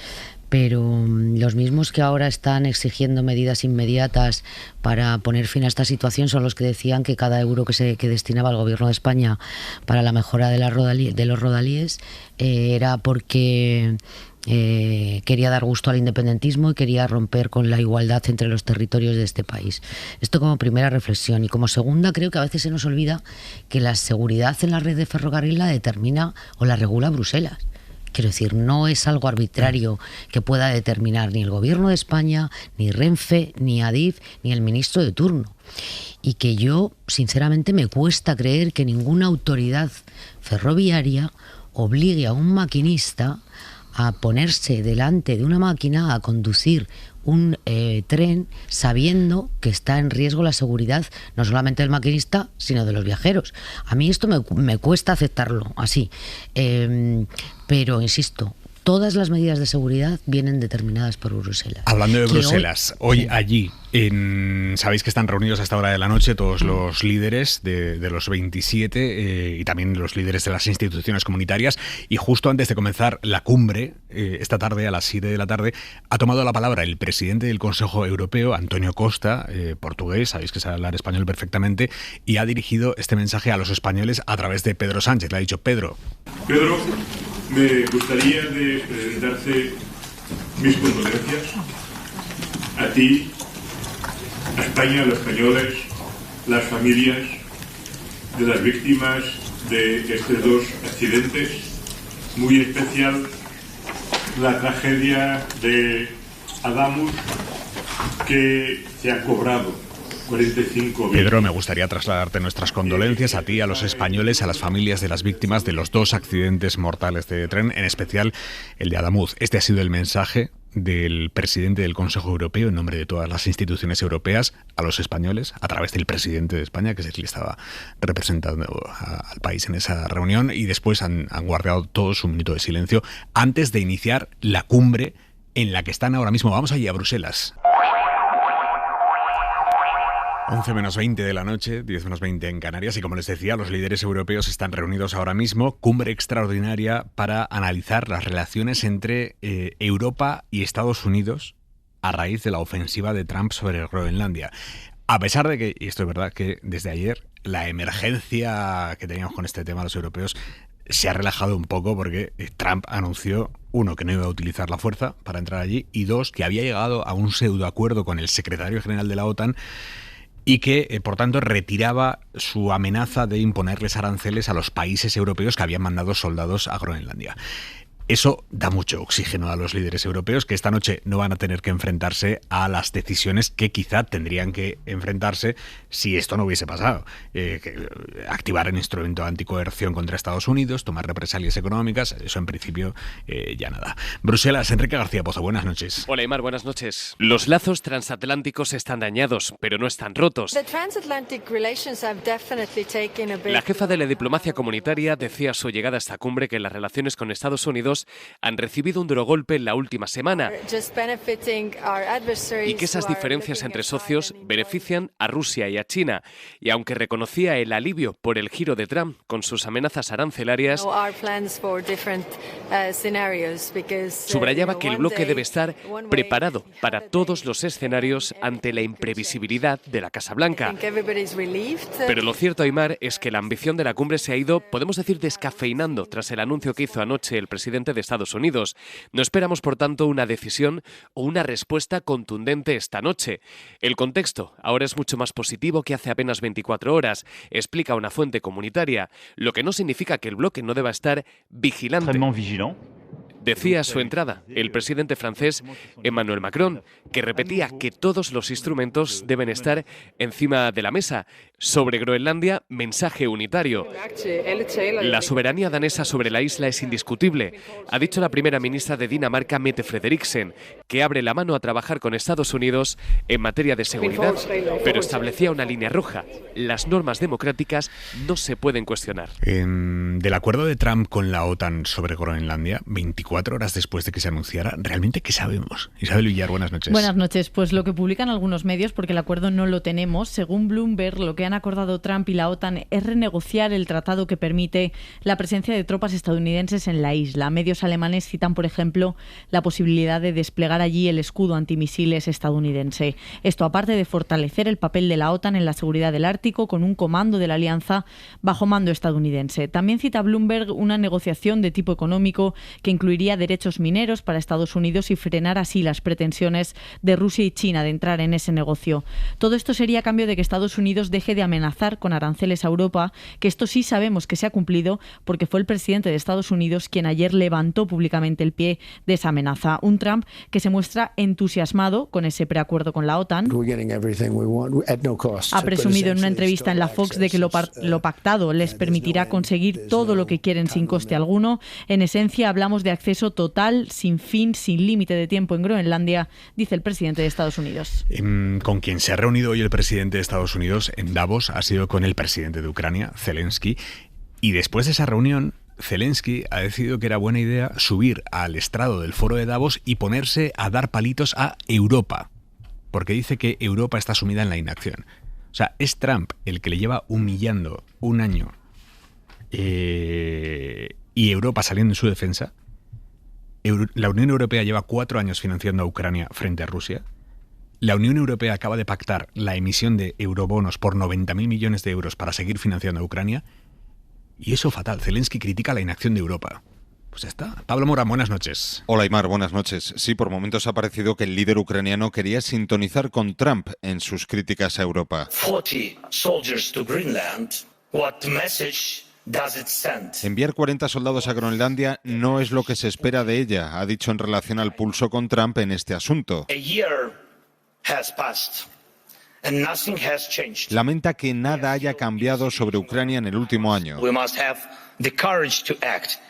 Pero los mismos que ahora están exigiendo medidas inmediatas para poner fin a esta situación son los que decían que cada euro que destinaba el Gobierno de España para la mejora de los Rodalies era porque quería dar gusto al independentismo y quería romper con la igualdad entre los territorios de este país. Esto como primera reflexión. Y como segunda, creo que a veces se nos olvida que la seguridad en la red de ferrocarril la determina o la regula Bruselas. Quiero decir, no es algo arbitrario que pueda determinar ni el Gobierno de España, ni Renfe, ni Adif, ni el ministro de turno. Y que yo, sinceramente, me cuesta creer que ninguna autoridad ferroviaria obligue a un maquinista a ponerse delante de una máquina a conducir un tren sabiendo que está en riesgo la seguridad no solamente del maquinista sino de los viajeros. A mí esto me cuesta aceptarlo así, pero insisto, todas las medidas de seguridad vienen determinadas por Bruselas. Hablando de Bruselas, hoy allí, sabéis que están reunidos a esta hora de la noche todos los líderes de los 27 y también los líderes de las instituciones comunitarias, y justo antes de comenzar la cumbre, esta tarde a las 7 de la tarde, ha tomado la palabra el presidente del Consejo Europeo, Antonio Costa, portugués, sabéis que sabe hablar español perfectamente, y ha dirigido este mensaje a los españoles a través de Pedro Sánchez. Le ha dicho: Pedro, me gustaría de presentarte mis condolencias a ti, a España, a los españoles, las familias de las víctimas de estos dos accidentes, muy especial la tragedia de Adamus, que se ha cobrado 45 Pedro, me gustaría trasladarte nuestras condolencias a ti, a los españoles, a las familias de las víctimas de los dos accidentes mortales de tren, en especial el de Adamuz. Este ha sido el mensaje del presidente del Consejo Europeo en nombre de todas las instituciones europeas a los españoles, a través del presidente de España, que es el que estaba representando al país en esa reunión, y después han guardado todos un minuto de silencio antes de iniciar la cumbre en la que están ahora mismo. Vamos allí a Bruselas. 11 menos 20 de la noche, 10 menos 20 en Canarias, y como les decía, los líderes europeos están reunidos ahora mismo, cumbre extraordinaria para analizar las relaciones entre Europa y Estados Unidos a raíz de la ofensiva de Trump sobre Groenlandia. A pesar de que, y esto es verdad, que desde ayer la emergencia que teníamos con este tema los europeos se ha relajado un poco, porque Trump anunció, uno, que no iba a utilizar la fuerza para entrar allí, y dos, que había llegado a un pseudoacuerdo con el secretario general de la OTAN y que, por tanto, retiraba su amenaza de imponerles aranceles a los países europeos que habían mandado soldados a Groenlandia. Eso da mucho oxígeno a los líderes europeos, que esta noche no van a tener que enfrentarse a las decisiones que quizá tendrían que enfrentarse si esto no hubiese pasado. Activar el instrumento de anticoerción contra Estados Unidos, tomar represalias económicas, eso en principio ya nada. Bruselas, Enrique García Pozo, buenas noches. Hola, Aimar, buenas noches. Los lazos transatlánticos están dañados, pero no están rotos. La jefa de la diplomacia comunitaria decía a su llegada a esta cumbre que las relaciones con Estados Unidos han recibido un duro golpe en la última semana y que esas diferencias entre socios benefician a Rusia y a China. Y aunque reconocía el alivio por el giro de Trump con sus amenazas arancelarias, subrayaba que el bloque debe estar preparado para todos los escenarios ante la imprevisibilidad de la Casa Blanca. Pero lo cierto, Aimar, es que la ambición de la cumbre se ha ido, podemos decir, descafeinando tras el anuncio que hizo anoche el presidente de Estados Unidos. No esperamos, por tanto, una decisión o una respuesta contundente esta noche. El contexto ahora es mucho más positivo que hace apenas 24 horas, explica una fuente comunitaria, lo que no significa que el bloque no deba estar vigilante. Decía a su entrada el presidente francés Emmanuel Macron, que repetía que todos los instrumentos deben estar encima de la mesa. Sobre Groenlandia, mensaje unitario. La soberanía danesa sobre la isla es indiscutible, ha dicho la primera ministra de Dinamarca, Mette Frederiksen, que abre la mano a trabajar con Estados Unidos en materia de seguridad, pero establecía una línea roja. Las normas democráticas no se pueden cuestionar. Del acuerdo de Trump con la OTAN sobre Groenlandia, 24 horas después de que se anunciara, ¿realmente qué sabemos? Isabel Villar, buenas noches. Buenas noches. Pues lo que publican algunos medios, porque el acuerdo no lo tenemos, según Bloomberg, lo que han acordado Trump y la OTAN es renegociar el tratado que permite la presencia de tropas estadounidenses en la isla. Medios alemanes citan, por ejemplo, la posibilidad de desplegar allí el escudo antimisiles estadounidense. Esto aparte de fortalecer el papel de la OTAN en la seguridad del Ártico con un comando de la alianza bajo mando estadounidense. También cita Bloomberg una negociación de tipo económico que incluiría derechos mineros para Estados Unidos y frenar así las pretensiones de Rusia y China de entrar en ese negocio. Todo esto sería a cambio de que Estados Unidos deje de amenazar con aranceles a Europa, que esto sí sabemos que se ha cumplido porque fue el presidente de Estados Unidos quien ayer levantó públicamente el pie de esa amenaza. Un Trump que se muestra entusiasmado con ese preacuerdo con la OTAN. Ha presumido en una entrevista en la Fox de que lo pactado les permitirá conseguir todo lo que quieren sin coste alguno. En esencia, hablamos de acceso total, sin fin, sin límite de tiempo en Groenlandia, dice el presidente de Estados Unidos. Con quien se ha reunido hoy el presidente de Estados Unidos en Davos ha sido con el presidente de Ucrania, Zelensky, y después de esa reunión, Zelensky ha decidido que era buena idea subir al estrado del foro de Davos y ponerse a dar palitos a Europa, porque dice que Europa está sumida en la inacción. O sea, es Trump el que le lleva humillando un año y Europa saliendo en su defensa. La Unión Europea lleva 4 años financiando a Ucrania frente a Rusia. La Unión Europea acaba de pactar la emisión de eurobonos por 90.000 millones de euros para seguir financiando a Ucrania. Y eso fatal. Zelensky critica la inacción de Europa. Pues ya está. Pablo Morán, buenas noches. Hola, Aimar, buenas noches. Sí, por momentos ha parecido que el líder ucraniano quería sintonizar con Trump en sus críticas a Europa. 40 soldiers to Greenland. What message does it send? Enviar 40 soldados a Groenlandia no es lo que se espera de ella, ha dicho en relación al pulso con Trump en este asunto. A year has passed and nothing has changed. Lamenta que nada haya cambiado sobre Ucrania en el último año. We must have the courage to act.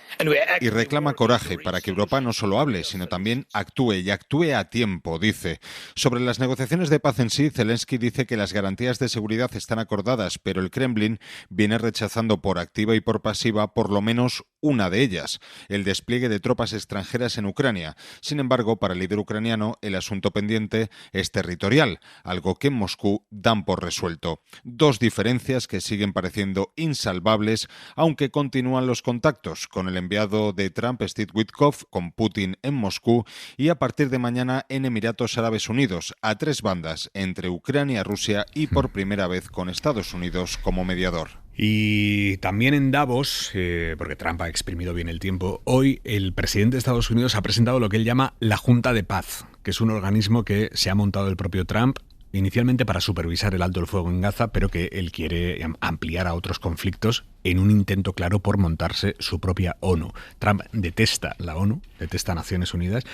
Y reclama coraje para que Europa no solo hable, sino también actúe, y actúe a tiempo, dice. Sobre las negociaciones de paz en sí, Zelensky dice que las garantías de seguridad están acordadas, pero el Kremlin viene rechazando por activa y por pasiva por lo menos una de ellas, el despliegue de tropas extranjeras en Ucrania. Sin embargo, para el líder ucraniano, el asunto pendiente es territorial, algo que en Moscú dan por resuelto. 2 diferencias que siguen pareciendo insalvables, aunque continúan los contactos con el enviado de Trump, Steve Witkoff, con Putin en Moscú y a partir de mañana en Emiratos Árabes Unidos, a 3 bandas, entre Ucrania, Rusia y por primera vez con Estados Unidos como mediador. Y también en Davos, porque Trump ha exprimido bien el tiempo, hoy el presidente de Estados Unidos ha presentado lo que él llama la Junta de Paz, que es un organismo que se ha montado el propio Trump, inicialmente para supervisar el alto el fuego en Gaza, pero que él quiere ampliar a otros conflictos en un intento claro por montarse su propia ONU. Trump detesta la ONU, detesta Naciones Unidas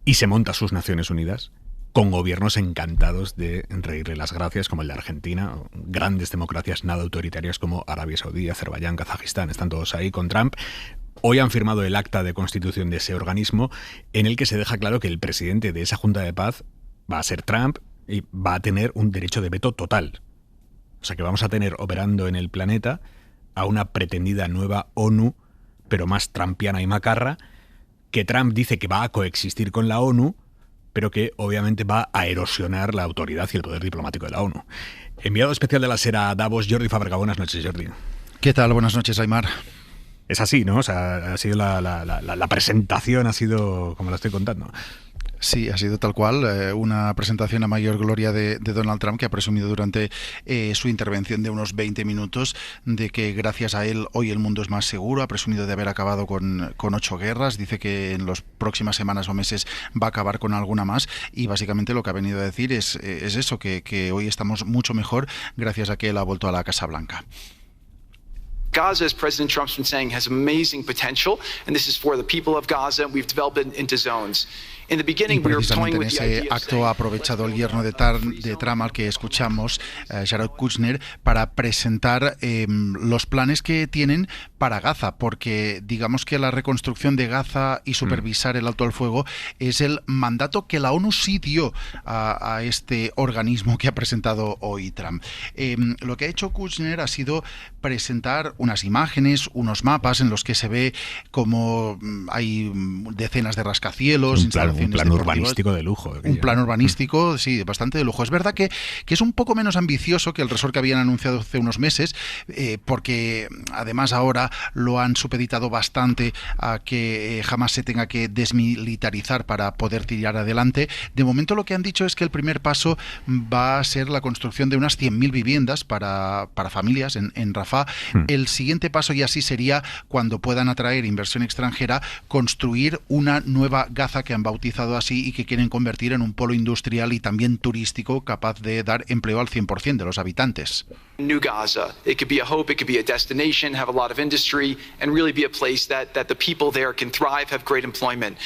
y se monta sus Naciones Unidas con gobiernos encantados de reírle las gracias, como el de Argentina, o grandes democracias nada autoritarias como Arabia Saudí, Azerbaiyán, Kazajistán, están todos ahí con Trump. Hoy han firmado el acta de constitución de ese organismo en el que se deja claro que el presidente de esa Junta de Paz va a ser Trump y va a tener un derecho de veto total. O sea que vamos a tener operando en el planeta a una pretendida nueva ONU, pero más trumpiana y macarra, que Trump dice que va a coexistir con la ONU, pero que obviamente va a erosionar la autoridad y el poder diplomático de la ONU. Enviado especial de la SER a Davos, Jordi Fábrega. Buenas noches, Jordi. ¿Qué tal? Buenas noches, Aimar. Es así, ¿no? O sea, ha sido la presentación, ha sido como lo estoy contando. Sí, ha sido tal cual, una presentación a mayor gloria de Donald Trump, que ha presumido durante su intervención de unos 20 minutos de que gracias a él hoy el mundo es más seguro. Ha presumido de haber acabado con 8 guerras, dice que en las próximas semanas o meses va a acabar con alguna más, y básicamente lo que ha venido a decir es eso, que hoy estamos mucho mejor gracias a que él ha vuelto a la Casa Blanca. Gaza, as President Trump's been saying, has amazing potential, and this is for the people of Gaza. We've developed it into zones. Y precisamente en ese acto ha aprovechado el yerno de Trump, al que escuchamos, Jared Kushner, para presentar los planes que tienen para Gaza, porque digamos que la reconstrucción de Gaza y supervisar el alto al fuego es el mandato que la ONU sí dio a este organismo que ha presentado hoy Trump. Lo que ha hecho Kushner ha sido presentar unas imágenes, unos mapas en los que se ve como hay decenas de rascacielos, un plan urbanístico de lujo. Un plan urbanístico, sí, bastante de lujo. Es verdad que es un poco menos ambicioso que el resort que habían anunciado hace unos meses, porque además ahora lo han supeditado bastante a que jamás se tenga que desmilitarizar para poder tirar adelante. De momento lo que han dicho es que el primer paso va a ser la construcción de unas 100.000 viviendas para familias en Rafah. El siguiente paso ya sí sería, cuando puedan atraer inversión extranjera, construir una nueva Gaza que han bautizado así y que quieren convertir en un polo industrial y también turístico capaz de dar empleo al 100% de los habitantes. New Gaza. It could be a hope, it could be a destination, have a lot of industry, and really be a place that the people there can thrive, have great employment.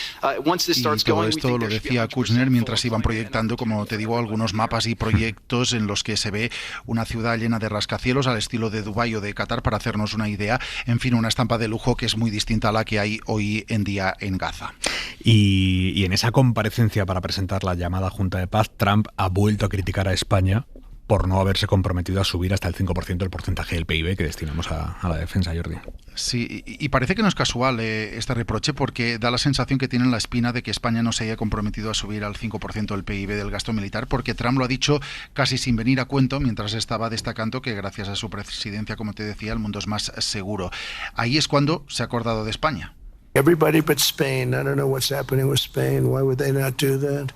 Once this starts going, y todo esto lo decía Kushner mientras iban proyectando, como te digo, algunos mapas y proyectos en los que se ve una ciudad llena de rascacielos al estilo de Dubái o de Qatar, para hacernos una idea. En fin, una estampa de lujo que es muy distinta a la que hay hoy en día en Gaza. Y en esa comparecencia para presentar la llamada Junta de Paz, Trump ha vuelto a criticar a España por no haberse comprometido a subir hasta el 5% el porcentaje del PIB que destinamos a la defensa, Jordi. Sí, y parece que no es casual este reproche, porque da la sensación que tienen la espina de que España no se haya comprometido a subir al 5% del PIB del gasto militar, porque Trump lo ha dicho casi sin venir a cuento, mientras estaba destacando que gracias a su presidencia, como te decía, el mundo es más seguro. Ahí es cuando se ha acordado de España. Everybody but Spain. I don't know what's happening with Spain. Why would they not do that?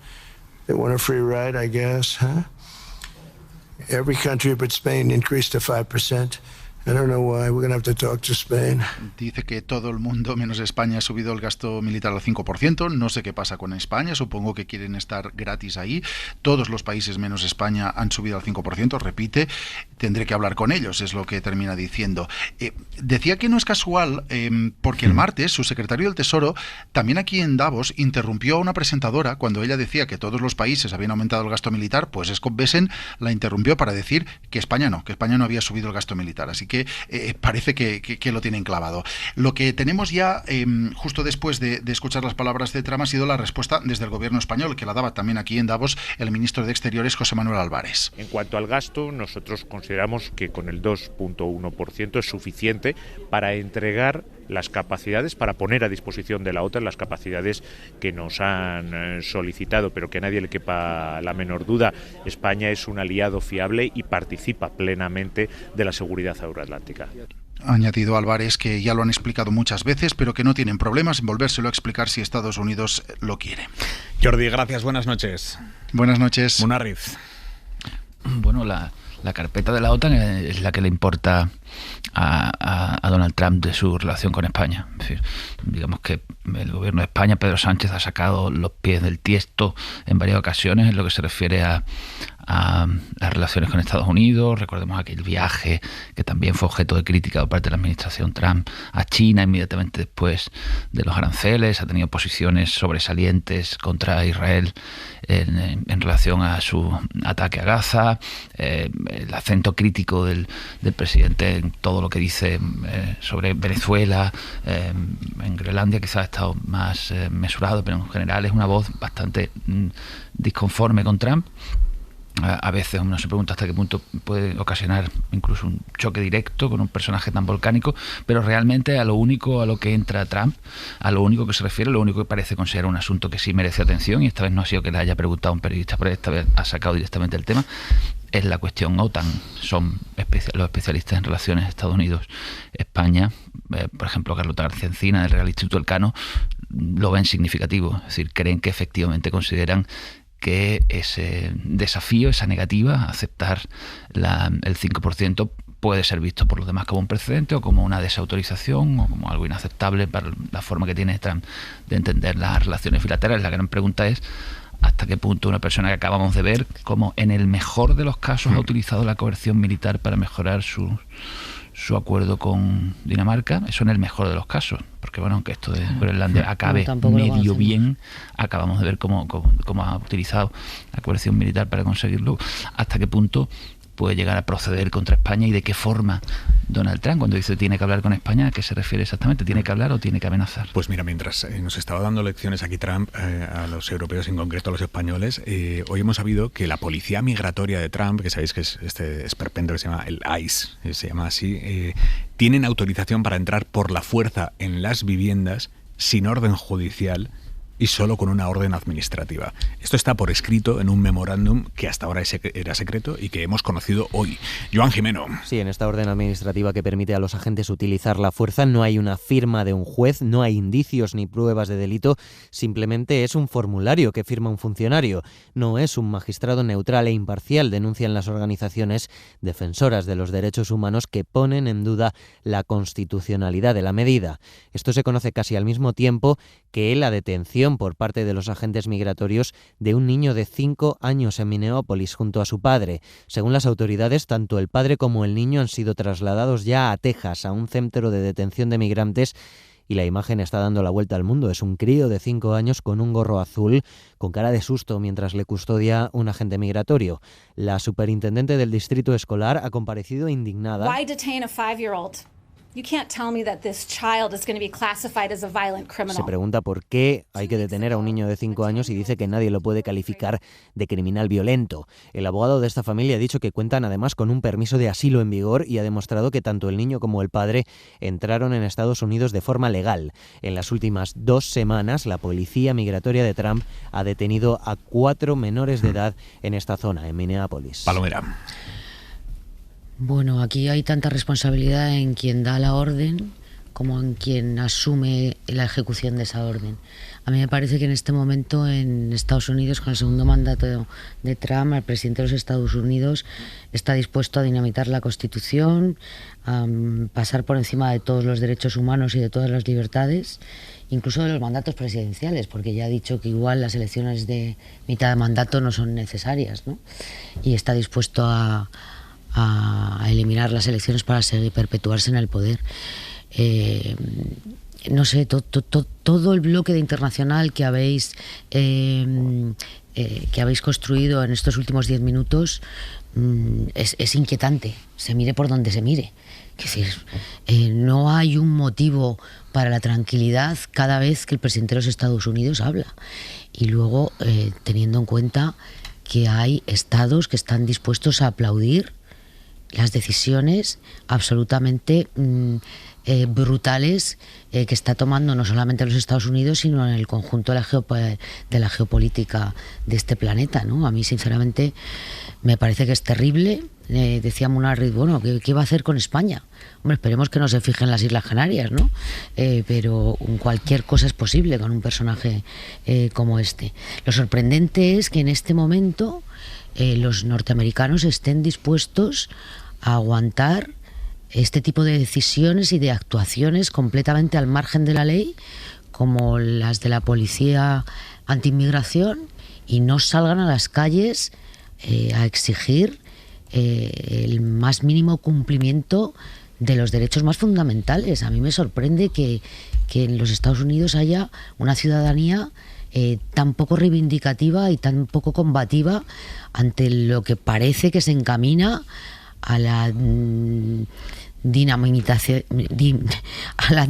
They want a free ride, I guess, huh? Every country but Spain increased to 5%. I don't know why. We're going to have to talk to Spain. Dice que todo el mundo, menos España, ha subido el gasto militar al 5%. No sé qué pasa con España. Supongo que quieren estar gratis ahí. Todos los países, menos España, han subido al 5%. Repite, tendré que hablar con ellos, es lo que termina diciendo. Decía que no es casual, porque el martes su secretario del Tesoro, también aquí en Davos, interrumpió a una presentadora cuando ella decía que todos los países habían aumentado el gasto militar. Pues Scott Bessent la interrumpió para decir que España no había subido el gasto militar. Así que parece que lo tienen clavado. Lo que tenemos ya, justo después de escuchar las palabras de Trump, ha sido la respuesta desde el gobierno español, que la daba también aquí en Davos el ministro de Exteriores, José Manuel Álvarez. En cuanto al gasto, nosotros consideramos que con el 2.1% es suficiente para entregar las capacidades, para poner a disposición de la OTAN las capacidades que nos han solicitado, pero que a nadie le quepa la menor duda. España es un aliado fiable y participa plenamente de la seguridad euroatlántica. Ha añadido Álvarez que ya lo han explicado muchas veces, pero que no tienen problemas en volvérselo a explicar si Estados Unidos lo quiere. Jordi, gracias, buenas noches. Buenas noches. Munarriz. Bueno, la carpeta de la OTAN es la que le importa a Donald Trump de su relación con España. Es decir, digamos que el gobierno de España, Pedro Sánchez, ha sacado los pies del tiesto en varias ocasiones en lo que se refiere a las relaciones con Estados Unidos. Recordemos aquel viaje que también fue objeto de crítica por parte de la administración Trump a China inmediatamente después de los aranceles. Ha tenido posiciones sobresalientes contra Israel en relación a su ataque a Gaza. El acento crítico del presidente en todo lo que dice sobre Venezuela, en Groenlandia quizás ha estado más mesurado, pero en general es una voz bastante disconforme con Trump. A veces uno se pregunta hasta qué punto puede ocasionar incluso un choque directo con un personaje tan volcánico, pero realmente a lo único a lo que entra Trump, a lo único que se refiere, lo único que parece considerar un asunto que sí merece atención, y esta vez no ha sido que le haya preguntado a un periodista, pero esta vez ha sacado directamente el tema, es la cuestión OTAN. Son los especialistas en relaciones Estados Unidos-España, por ejemplo Carlota García Encina del Real Instituto Elcano, lo ven significativo, es decir, creen que efectivamente consideran que ese desafío, esa negativa a aceptar el 5% puede ser visto por los demás como un precedente o como una desautorización o como algo inaceptable para la forma que tiene Trump de entender las relaciones bilaterales. La gran pregunta es hasta qué punto una persona que acabamos de ver como en el mejor de los casos ha utilizado la coerción militar para mejorar sus su acuerdo con Dinamarca, eso en el mejor de los casos, porque bueno, aunque esto de Groenlandia acabe medio bien, acabamos de ver cómo ha utilizado la coerción militar para conseguirlo, hasta qué punto puede llegar a proceder contra España y de qué forma Donald Trump, cuando dice tiene que hablar con España, ¿a qué se refiere exactamente? ¿Tiene que hablar o tiene que amenazar? Pues mira, mientras nos estaba dando lecciones aquí Trump a los europeos, en concreto a los españoles, hoy hemos sabido que la policía migratoria de Trump, que sabéis que es este esperpento que se llama el ICE, se llama así, tienen autorización para entrar por la fuerza en las viviendas sin orden judicial y solo con una orden administrativa. Esto está por escrito en un memorándum que hasta ahora era secreto y que hemos conocido hoy. Joan Jimeno. Sí, en esta orden administrativa que permite a los agentes utilizar la fuerza no hay una firma de un juez, no hay indicios ni pruebas de delito, simplemente es un formulario que firma un funcionario. No es un magistrado neutral e imparcial, denuncian las organizaciones defensoras de los derechos humanos que ponen en duda la constitucionalidad de la medida. Esto se conoce casi al mismo tiempo que la detención por parte de los agentes migratorios de un niño de 5 años en Minneapolis junto a su padre. Según las autoridades, tanto el padre como el niño han sido trasladados ya a Texas, a un centro de detención de migrantes, y la imagen está dando la vuelta al mundo. Es un crío de 5 años con un gorro azul, con cara de susto mientras le custodia un agente migratorio. La superintendente del distrito escolar ha comparecido indignada. Why detain a 5-year-old? You can't tell me that this child is going to be classified as a violent criminal. Se pregunta por qué hay que detener a un niño de 5 años y dice que nadie lo puede calificar de criminal violento. El abogado de esta familia ha dicho que cuentan además con un permiso de asilo en vigor y ha demostrado que tanto el niño como el padre entraron en Estados Unidos de forma legal. En las últimas 2 semanas, la policía migratoria de Trump ha detenido a 4 menores de edad en esta zona, en Minneapolis. Palomera. Bueno, aquí hay tanta responsabilidad en quien da la orden como en quien asume la ejecución de esa orden. A mí me parece que en este momento en Estados Unidos, con el segundo mandato de Trump, el presidente de los Estados Unidos está dispuesto a dinamitar la Constitución, a pasar por encima de todos los derechos humanos y de todas las libertades, incluso de los mandatos presidenciales, porque ya ha dicho que igual las elecciones de mitad de mandato no son necesarias, ¿no? Y está dispuesto a eliminar las elecciones para perpetuarse en el poder. No sé, todo el bloque de internacional que habéis construido en estos últimos 10 minutos es inquietante, se mire por donde se mire. Es decir, no hay un motivo para la tranquilidad cada vez que el presidente de los Estados Unidos habla. Y luego, teniendo en cuenta que hay estados que están dispuestos a aplaudir las decisiones absolutamente brutales que está tomando no solamente los Estados Unidos, sino en el conjunto de la geopolítica de este planeta, ¿no? A mí, sinceramente, me parece que es terrible. Decía Munarriz, bueno, ¿qué va a hacer con España? Hombre, esperemos que no se fije en las Islas Canarias, ¿no? Pero cualquier cosa es posible con un personaje como este. Lo sorprendente es que en este momento los norteamericanos estén dispuestos a aguantar este tipo de decisiones y de actuaciones completamente al margen de la ley, como las de la policía antiinmigración, y no salgan a las calles a exigir el más mínimo cumplimiento de los derechos más fundamentales. A mí me sorprende que en los Estados Unidos haya una ciudadanía tan poco reivindicativa y tan poco combativa ante lo que parece que se encamina a la dinamitación, a la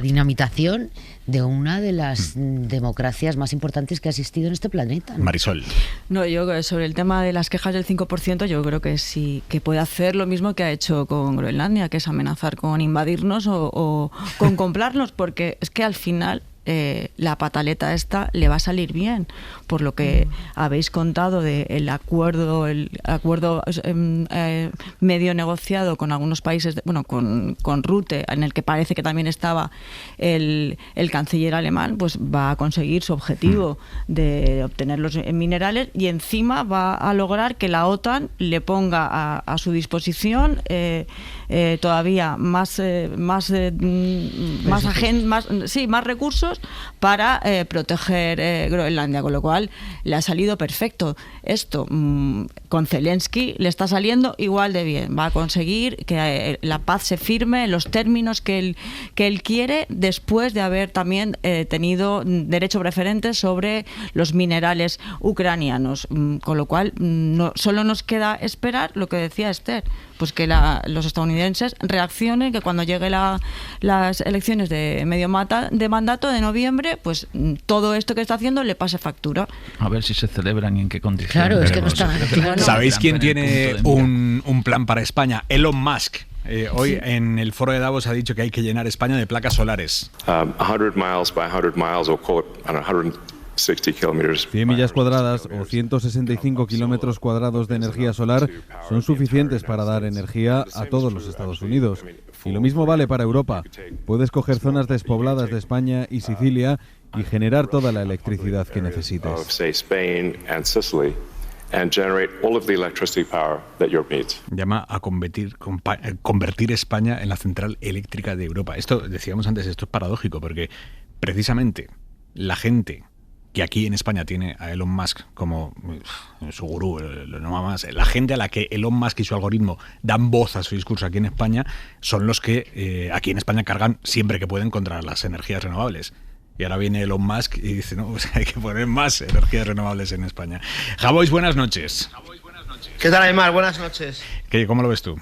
dinamitación de una de las democracias más importantes que ha existido en este planeta, ¿no? Marisol. No, yo sobre el tema de las quejas del 5%, yo creo que sí, que puede hacer lo mismo que ha hecho con Groenlandia, que es amenazar con invadirnos o con comprarnos, porque es que al final la pataleta esta le va a salir bien, por lo que habéis contado del acuerdo medio negociado con algunos países, con Rutte, en el que parece que también estaba el canciller alemán, pues va a conseguir su objetivo de obtener los minerales, y encima va a lograr que la OTAN le ponga a su disposición todavía más recursos para proteger Groenlandia, con lo cual le ha salido perfecto. Esto, con Zelensky le está saliendo igual de bien. Va a conseguir que la paz se firme en los términos que él quiere, después de haber también tenido derecho preferente sobre los minerales ucranianos. Con lo cual, solo nos queda esperar lo que decía Esther, pues que los estadounidenses reaccionen, que cuando llegue las elecciones de medio de mandato de noviembre, pues todo esto que está haciendo le pase factura. A ver si se celebran y en qué condiciones. Claro, es que no está claro. ¿Sabéis quién tiene un plan para España? Elon Musk. Hoy en el foro de Davos ha dicho que hay que llenar España de placas solares. 100 miles by 100 miles, or quote, 160 kilometers. 100 millas cuadradas o 165 kilómetros cuadrados de energía solar son suficientes para dar energía a todos los Estados Unidos. Y lo mismo vale para Europa. Puedes coger zonas despobladas de España y Sicilia y generar toda la electricidad que necesites. Llama a convertir España en la central eléctrica de Europa. Esto, decíamos antes, esto es paradójico, porque precisamente la gente que aquí en España tiene a Elon Musk como su gurú, la gente a la que Elon Musk y su algoritmo dan voz a su discurso aquí en España, son los que aquí en España cargan siempre que pueden contra las energías renovables. Y ahora viene Elon Musk y dice, no, pues hay que poner más energías renovables en España. Javois, buenas noches. ¿Qué tal, Aymar? Buenas noches. ¿Cómo lo ves tú?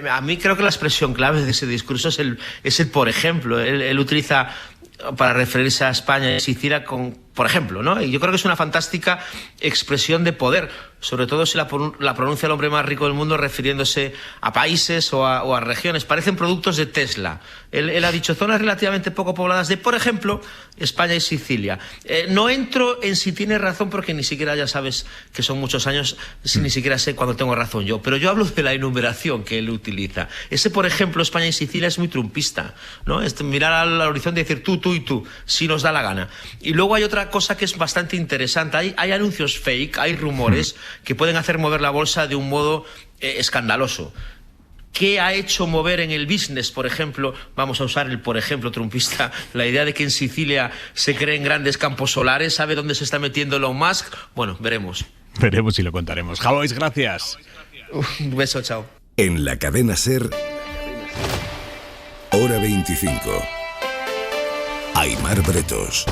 A mí creo que la expresión clave de ese discurso es el por ejemplo. Él utiliza para referirse a España y Sicilia con por ejemplo, ¿no? Y yo creo que es una fantástica expresión de poder, sobre todo si la pronuncia el hombre más rico del mundo refiriéndose a países o a regiones. Parecen productos de Tesla. Él ha dicho zonas relativamente poco pobladas de, por ejemplo, España y Sicilia. No entro en si tiene razón porque ni siquiera, ya sabes que son muchos años, ni siquiera sé cuándo tengo razón yo, pero yo hablo de la enumeración que él utiliza. Ese, por ejemplo, España y Sicilia es muy trumpista, ¿no? Mirar al horizonte y decir tú y tú, si nos da la gana. Y luego hay otra cosa que es bastante interesante. Hay anuncios fake, hay rumores que pueden hacer mover la bolsa de un modo escandaloso. ¿Qué ha hecho mover en el business, por ejemplo, vamos a usar el por ejemplo trumpista, la idea de que en Sicilia se creen grandes campos solares? ¿Sabe dónde se está metiendo Elon Musk? Bueno, veremos. Veremos y lo contaremos. Javois, gracias. Un beso, chao. En la cadena SER, Hora 25. Aymar Bretos.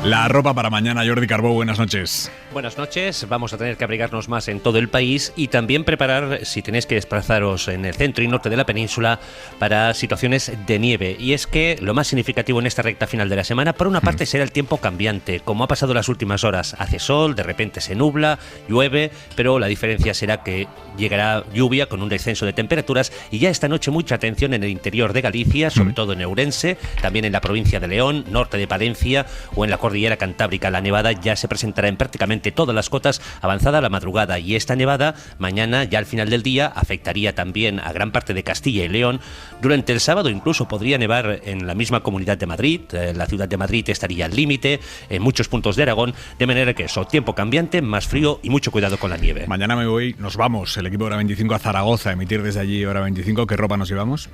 La ropa para mañana, Jordi Carbó, buenas noches. Buenas noches, vamos a tener que abrigarnos más en todo el país y también preparar, si tenéis que desplazaros en el centro y norte de la península, para situaciones de nieve. Y es que lo más significativo en esta recta final de la semana, por una parte, será el tiempo cambiante, como ha pasado las últimas horas. Hace sol, de repente se nubla, llueve, pero la diferencia será que llegará lluvia con un descenso de temperaturas y ya esta noche mucha atención en el interior de Galicia, sobre todo en Ourense, también en la provincia de León, norte de Palencia o en la cordillera cantábrica. La nevada ya se presentará en prácticamente todas las cotas avanzada la madrugada, y esta nevada mañana ya al final del día afectaría también a gran parte de Castilla y León. Durante el sábado incluso podría nevar en la misma Comunidad de Madrid, la ciudad de Madrid estaría al límite, en muchos puntos de Aragón, de manera que eso, tiempo cambiante, más frío y mucho cuidado con la nieve. Mañana nos vamos, el equipo de Hora 25 a Zaragoza, a emitir desde allí Hora 25. ¿Qué ropa nos llevamos?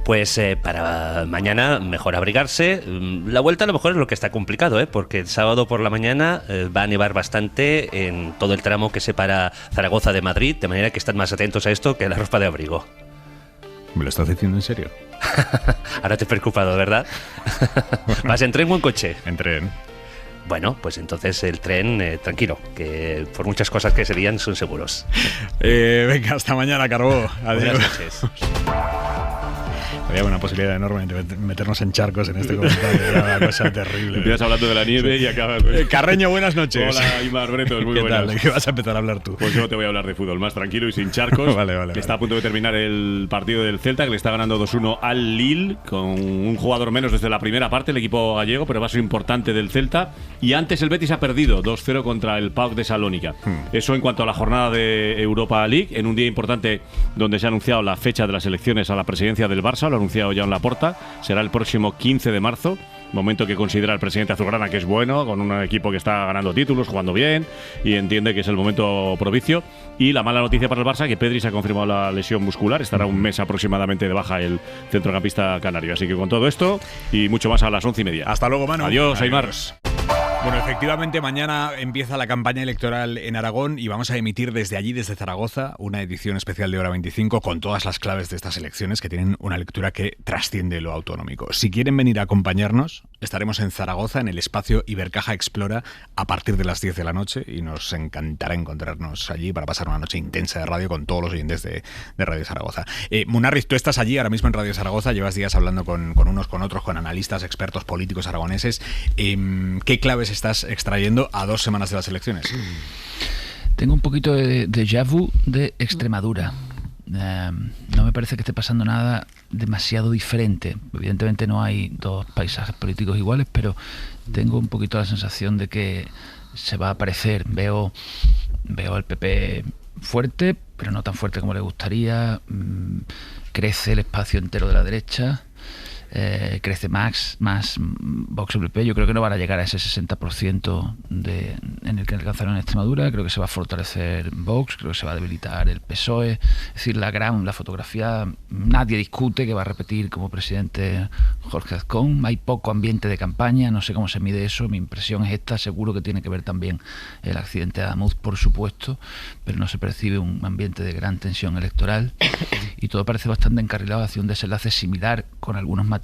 Pues para mañana mejor abrigarse. La vuelta a lo mejor es lo que está complicado, porque el sábado por la mañana va a nevar bastante en todo el tramo que separa Zaragoza de Madrid, de manera que están más atentos a esto que a la ropa de abrigo. ¿Me lo estás diciendo en serio? Ahora te he preocupado, ¿verdad? Bueno. ¿Vas en tren o en coche? En tren. Bueno, pues entonces el tren, tranquilo, que por muchas cosas que serían son seguros. Venga, hasta mañana, Carbó. Adiós. Buenas noches. Había una posibilidad enorme de meternos en charcos en este comentario. Era una cosa terrible. Empiezas hablando de la nieve y acabas... Carreño, buenas noches. Hola, Aymar Bretos, muy buenas. ¿De qué vas a empezar a hablar tú? Pues yo te voy a hablar de fútbol más tranquilo y sin charcos. Vale. Está a punto de terminar el partido del Celta, que le está ganando 2-1 al Lille, con un jugador menos desde la primera parte, el equipo gallego, pero va a ser importante del Celta. Y antes el Betis ha perdido 2-0 contra el PAOK de Salónica. Eso en cuanto a la jornada de Europa League, en un día importante donde se ha anunciado la fecha de las elecciones a la presidencia del Barça, lo ha anunciado ya en Laporta. Será el próximo 15 de marzo, momento que considera el presidente azulgrana que es bueno, con un equipo que está ganando títulos, jugando bien, y entiende que es el momento propicio. Y la mala noticia para el Barça, que Pedri se ha confirmado la lesión muscular, estará un mes aproximadamente de baja el centrocampista canario. Así que con todo esto y mucho más a las 11:30. Hasta luego, Manu. Adiós, Aymar. Bueno, efectivamente, mañana empieza la campaña electoral en Aragón y vamos a emitir desde allí, desde Zaragoza, una edición especial de Hora 25 con todas las claves de estas elecciones que tienen una lectura que trasciende lo autonómico. Si quieren venir a acompañarnos, estaremos en Zaragoza, en el espacio Ibercaja Explora, a partir de las 10 de la noche y nos encantará encontrarnos allí para pasar una noche intensa de radio con todos los oyentes de Radio Zaragoza. Munarriz, tú estás allí ahora mismo en Radio Zaragoza, llevas días hablando con unos, con otros, con analistas, expertos políticos aragoneses. ¿Qué claves estás extrayendo a 2 semanas de las elecciones? Tengo un poquito de déjà vu de Extremadura. No me parece que esté pasando nada demasiado diferente. Evidentemente no hay dos paisajes políticos iguales, pero tengo un poquito la sensación de que se va a aparecer. Veo al PP fuerte, pero no tan fuerte como le gustaría. Crece el espacio entero de la derecha. Crece más Vox y PP. Yo creo que no van a llegar a ese 60% en el que alcanzaron en Extremadura. Creo que se va a fortalecer Vox, creo que se va a debilitar el PSOE. Es decir, la fotografía, nadie discute que va a repetir como presidente Jorge Azcón. Hay poco ambiente de campaña, no sé cómo se mide eso. Mi impresión es esta, seguro que tiene que ver también el accidente de Adamuz, por supuesto, pero no se percibe un ambiente de gran tensión electoral y todo parece bastante encarrilado hacia un desenlace similar, con algunos matices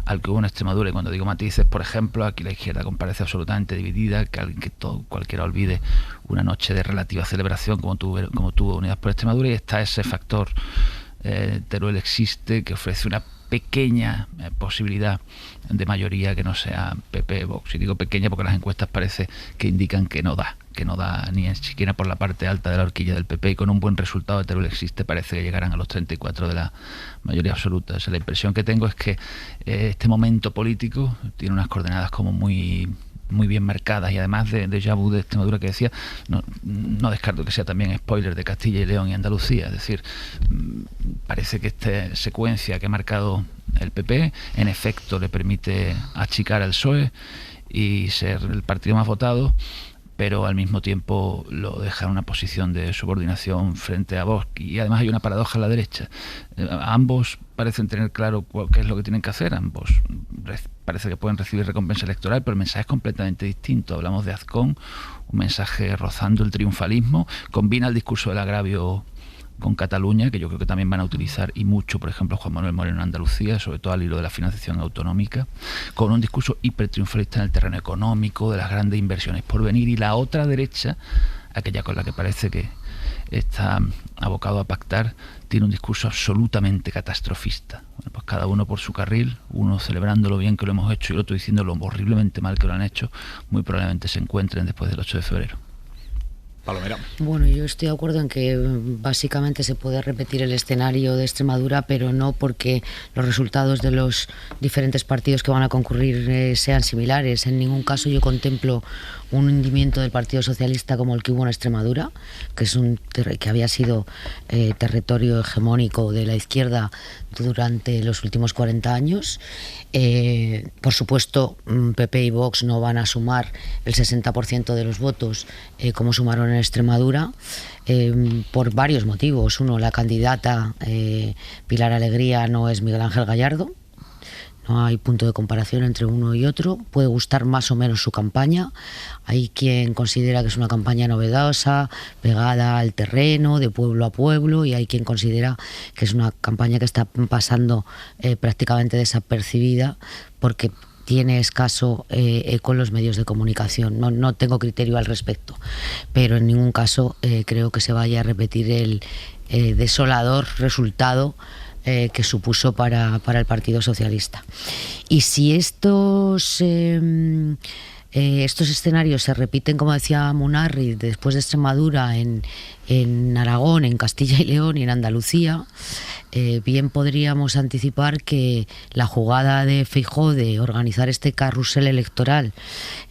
al que hubo en Extremadura. Y cuando digo matices, por ejemplo, aquí la izquierda comparece absolutamente dividida, que cualquiera olvide una noche de relativa celebración como tuvo Unidas por Extremadura, y está ese factor Teruel existe, que ofrece una pequeña posibilidad de mayoría que no sea PP Vox. Y digo pequeña porque las encuestas parece que indican que no da ni siquiera por la parte alta de la horquilla del PP, y con un buen resultado de Teruel existe parece que llegarán a los 34 de la mayoría absoluta. O sea, la impresión que tengo es que este momento político tiene unas coordenadas como muy bien marcadas, y además de déjà vu de Extremadura que decía, no descarto que sea también spoiler de Castilla y León y Andalucía. Es decir, parece que esta secuencia que ha marcado el PP en efecto le permite achicar al PSOE y ser el partido más votado, pero al mismo tiempo lo deja en una posición de subordinación frente a Vox. Y además hay una paradoja a la derecha. Ambos parecen tener claro qué es lo que tienen que hacer, ambos parece que pueden recibir recompensa electoral, pero el mensaje es completamente distinto. Hablamos de Azcón, un mensaje rozando el triunfalismo, combina el discurso del agravio con Cataluña, que yo creo que también van a utilizar, y mucho, por ejemplo, Juan Manuel Moreno en Andalucía, sobre todo al hilo de la financiación autonómica, con un discurso hipertriunfalista en el terreno económico, de las grandes inversiones por venir, y la otra derecha, aquella con la que parece que está abocado a pactar, tiene un discurso absolutamente catastrofista. Bueno, pues cada uno por su carril, uno celebrando lo bien que lo hemos hecho y el otro diciendo lo horriblemente mal que lo han hecho, muy probablemente se encuentren después del 8 de febrero. Palomera. Bueno, yo estoy de acuerdo en que básicamente se puede repetir el escenario de Extremadura, pero no porque los resultados de los diferentes partidos que van a concurrir sean similares. En ningún caso yo contemplo un hundimiento del Partido Socialista como el que hubo en Extremadura, que había sido territorio hegemónico de la izquierda durante los últimos 40 años. Por supuesto, PP y Vox no van a sumar el 60% de los votos como sumaron en Extremadura, por varios motivos. Uno, la candidata Pilar Alegría no es Miguel Ángel Gallardo. No hay punto de comparación entre uno y otro. Puede gustar más o menos su campaña. Hay quien considera que es una campaña novedosa, pegada al terreno, de pueblo a pueblo, y hay quien considera que es una campaña que está pasando prácticamente desapercibida porque tiene escaso eco en los medios de comunicación. No tengo criterio al respecto, pero en ningún caso creo que se vaya a repetir el desolador resultado que supuso para el Partido Socialista. Y si estos escenarios se repiten, como decía Munarriz, después de Extremadura, en Aragón, en Castilla y León y en Andalucía, bien podríamos anticipar que la jugada de Feijóo de organizar este carrusel electoral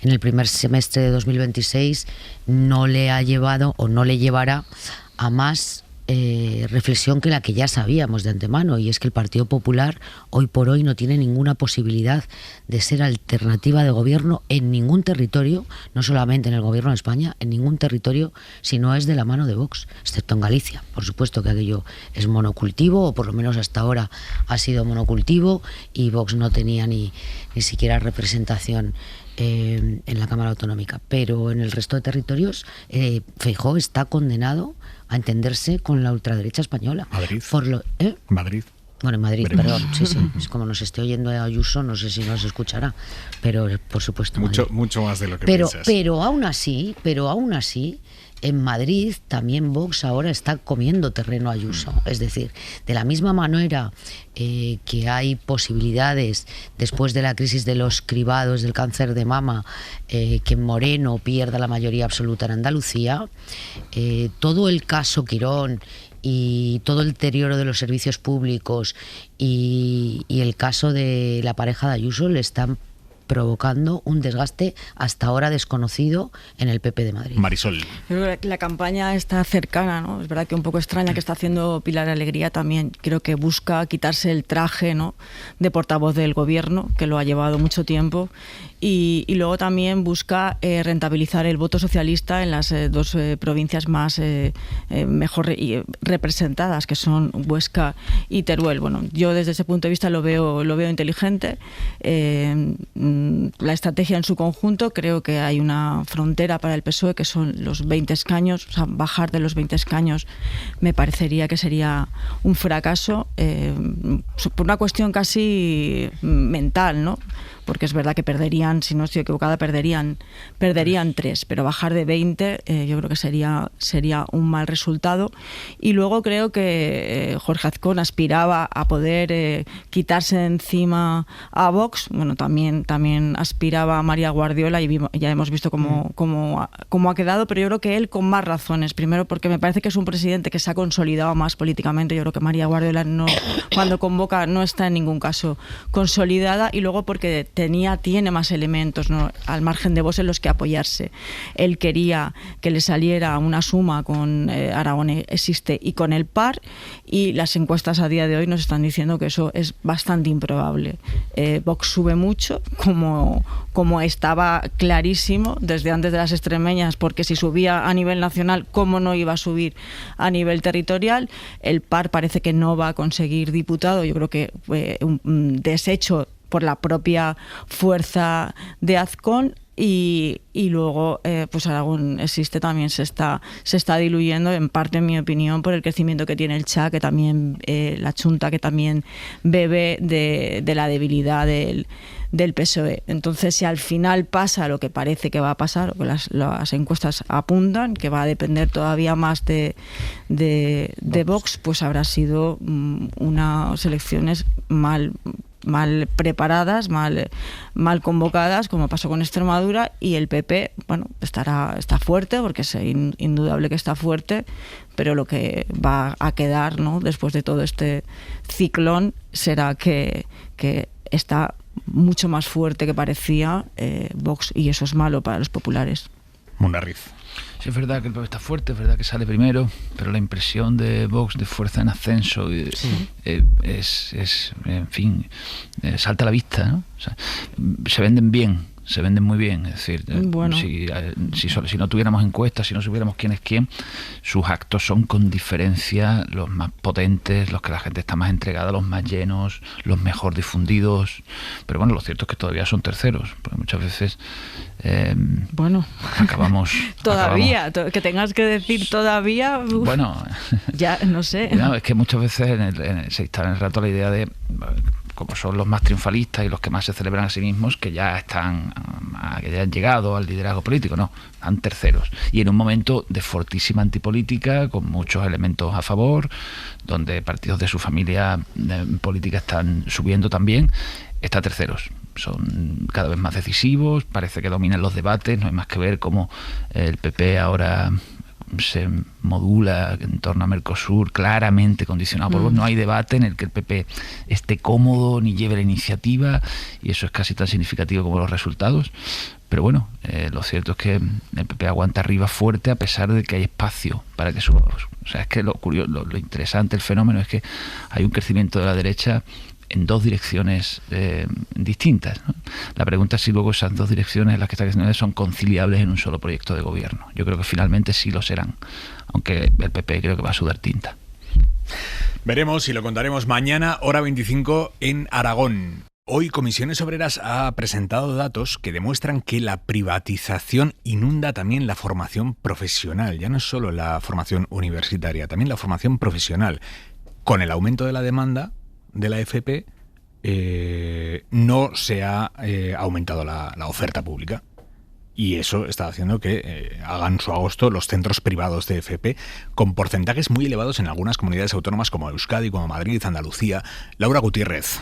en el primer semestre de 2026 no le ha llevado o no le llevará a más reflexión que la que ya sabíamos de antemano, y es que el Partido Popular hoy por hoy no tiene ninguna posibilidad de ser alternativa de gobierno en ningún territorio, no solamente en el gobierno de España, en ningún territorio, si no es de la mano de Vox, excepto en Galicia. Por supuesto que aquello es monocultivo, o por lo menos hasta ahora ha sido monocultivo, y Vox no tenía ni siquiera representación en la Cámara Autonómica, pero en el resto de territorios Feijóo está condenado a entenderse con la ultraderecha española. Madrid. Madrid. Bueno, en Madrid, perdón, sí, es como nos esté oyendo Ayuso, no sé si nos escuchará, pero por supuesto mucho más de lo que piensas. Pero aún así, en Madrid también Vox ahora está comiendo terreno a Ayuso. Es decir, de la misma manera que hay posibilidades después de la crisis de los cribados del cáncer de mama, que Moreno pierda la mayoría absoluta en Andalucía, todo el caso Quirón y todo el deterioro de los servicios públicos y el caso de la pareja de Ayuso le están provocando un desgaste hasta ahora desconocido en el PP de Madrid. Marisol. Yo creo que la campaña está cercana, ¿no? Es verdad que un poco extraña que está haciendo Pilar Alegría también. Creo que busca quitarse el traje, ¿no?, de portavoz del gobierno, que lo ha llevado mucho tiempo, y luego también busca rentabilizar el voto socialista en las dos provincias más mejor representadas, que son Huesca y Teruel. Bueno, yo desde ese punto de vista lo veo inteligente. La estrategia en su conjunto, creo que hay una frontera para el PSOE que son los 20 escaños, o sea, bajar de los 20 escaños me parecería que sería un fracaso por una cuestión casi mental, ¿no? Porque es verdad que perderían, si no estoy equivocada, perderían 3, pero bajar de 20 yo creo que sería un mal resultado. Y luego creo que Jorge Azcón aspiraba a poder quitarse de encima a Vox. Bueno, también aspiraba a María Guardiola y ya hemos visto cómo ha quedado, pero yo creo que él con más razones. Primero porque me parece que es un presidente que se ha consolidado más políticamente. Yo creo que María Guardiola cuando convoca no está en ningún caso consolidada, y luego porque tiene más elementos, ¿no?, al margen de Vox en los que apoyarse. Él quería que le saliera una suma con Aragón Existe y con el PAR, y las encuestas a día de hoy nos están diciendo que eso es bastante improbable. Vox sube mucho, como estaba clarísimo desde antes de las extremeñas, porque si subía a nivel nacional, ¿cómo no iba a subir a nivel territorial? El PAR parece que no va a conseguir diputado. Yo creo que un desecho por la propia fuerza de Azcón, y luego pues Aragón Existe también se está diluyendo, en parte, en mi opinión, por el crecimiento que tiene el CHA, que también la Chunta, que también bebe de la debilidad del PSOE. Entonces, si al final pasa lo que parece que va a pasar, o que las encuestas apuntan, que va a depender todavía más de Vox, pues habrá sido unas elecciones mal preparadas, mal convocadas, como pasó con Extremadura, y el PP, bueno, está fuerte, porque es indudable que está fuerte, pero lo que va a quedar, ¿no?, después de todo este ciclón será que está mucho más fuerte que parecía Vox, y eso es malo para los populares. Mundarriz. Sí, es verdad que el PP está fuerte, es verdad que sale primero, pero la impresión de Vox de fuerza en ascenso en fin, salta a la vista, ¿no? O sea, se venden bien, se venden muy bien. Es decir, bueno, si no tuviéramos encuestas, si no supiéramos quién es quién, sus actos son con diferencia los más potentes, los que la gente está más entregada, los más llenos, los mejor difundidos. Pero bueno, lo cierto es que todavía son terceros, porque muchas veces acabamos todavía, que tengas que decir todavía, bueno, ya no sé. No, es que muchas veces se instala en el rato la idea de, como son los más triunfalistas y los que más se celebran a sí mismos, que ya que ya han llegado al liderazgo político. No, están terceros, y en un momento de fortísima antipolítica, con muchos elementos a favor, donde partidos de su familia política están subiendo también, está terceros. Son cada vez más decisivos, parece que dominan los debates. No hay más que ver cómo el PP ahora se modula en torno a Mercosur, claramente condicionado por Vox. No hay debate en el que el PP esté cómodo ni lleve la iniciativa, y eso es casi tan significativo como los resultados. Pero bueno, lo cierto es que el PP aguanta arriba fuerte, a pesar de que hay espacio para que suba. O sea, es que lo interesante, el fenómeno, es que hay un crecimiento de la derecha en dos direcciones distintas, ¿no? La pregunta es si luego esas dos direcciones, las que están creciendo, son conciliables en un solo proyecto de gobierno. Yo creo que finalmente sí lo serán, aunque el PP creo que va a sudar tinta. Veremos y lo contaremos mañana, hora 25, en Aragón. Hoy Comisiones Obreras ha presentado datos que demuestran que la privatización inunda también la formación profesional. Ya no es solo la formación universitaria, también la formación profesional. Con el aumento de la demanda de la FP, no se ha aumentado la oferta pública. Y eso está haciendo que hagan su agosto los centros privados de FP con porcentajes muy elevados en algunas comunidades autónomas como Euskadi, como Madrid, Andalucía. Laura Gutiérrez.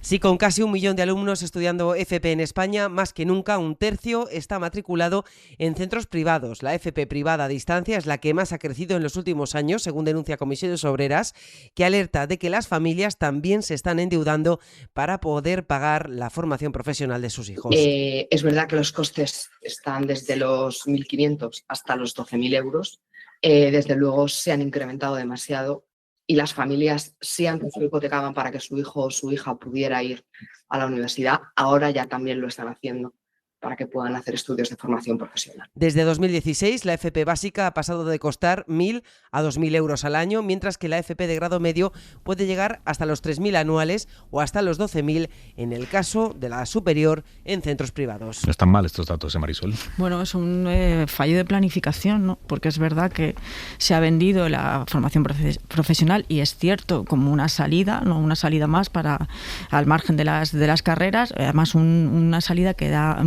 Sí, con casi 1 millón de alumnos estudiando FP en España, más que nunca un tercio está matriculado en centros privados. La FP privada a distancia es la que más ha crecido en los últimos años, según denuncia Comisiones Obreras, que alerta de que las familias también se están endeudando para poder pagar la formación profesional de sus hijos. Es verdad que los costes están desde los 1.500 hasta los 12.000 euros. Desde luego se han incrementado demasiado. Y las familias, si antes lo hipotecaban para que su hijo o su hija pudiera ir a la universidad, ahora ya también lo están haciendo para que puedan hacer estudios de formación profesional. Desde 2016, la FP básica ha pasado de costar 1.000 a 2.000 euros al año, mientras que la FP de grado medio puede llegar hasta los 3.000 anuales o hasta los 12.000 en el caso de la superior en centros privados. No están mal estos datos, Marisol. Bueno, es un fallo de planificación, ¿no? Porque es verdad que se ha vendido la formación profesional y es cierto como una salida, no una salida más para al margen de las carreras, además una salida que da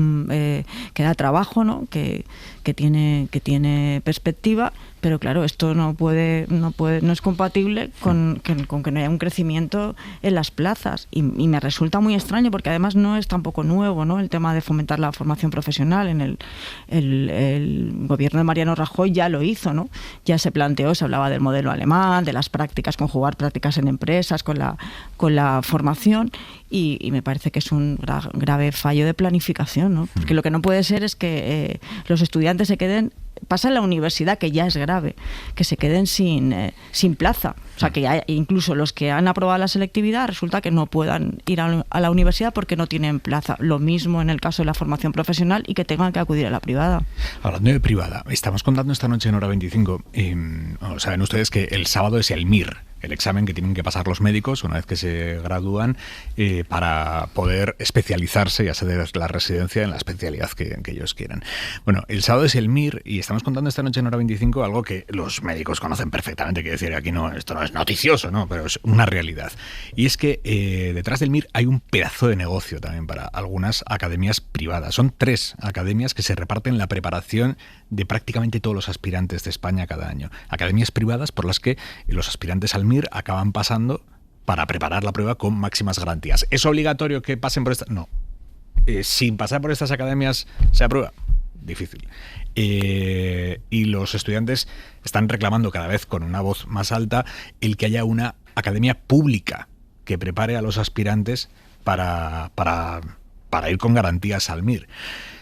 trabajo, ¿no? Que tiene perspectiva, pero claro, esto no es compatible con que no haya un crecimiento en las plazas y me resulta muy extraño porque además no es tampoco nuevo, ¿no? El tema de fomentar la formación profesional. En el gobierno de Mariano Rajoy ya lo hizo, ¿no? Ya se planteó, se hablaba del modelo alemán, de las prácticas, conjugar prácticas en empresas con la formación y me parece que es un grave fallo de planificación, ¿no? Porque lo que no puede ser es que los estudiantes pasa en la universidad, que ya es grave, que se queden sin plaza. O sea, que incluso los que han aprobado la selectividad resulta que no puedan ir a la universidad porque no tienen plaza. Lo mismo en el caso de la formación profesional y que tengan que acudir a la privada. Hablando de privada, estamos contando esta noche en Hora 25, saben ustedes que el sábado es el MIR, el examen que tienen que pasar los médicos una vez que se gradúan para poder especializarse y hacer la residencia en la especialidad que ellos quieran. Bueno, el sábado es el MIR y estamos contando esta noche en Hora 25 algo que los médicos conocen perfectamente, que decir aquí esto no es noticioso, ¿no? Pero es una realidad. Y es que detrás del MIR hay un pedazo de negocio también para algunas academias privadas. Son 3 academias que se reparten la preparación de prácticamente todos los aspirantes de España cada año. Academias privadas por las que los aspirantes al MIR acaban pasando para preparar la prueba con máximas garantías. ¿Es obligatorio que pasen por estas? No. Sin pasar por estas academias se aprueba. Difícil. Y los estudiantes están reclamando cada vez con una voz más alta el que haya una academia pública que prepare a los aspirantes para ir con garantías al MIR.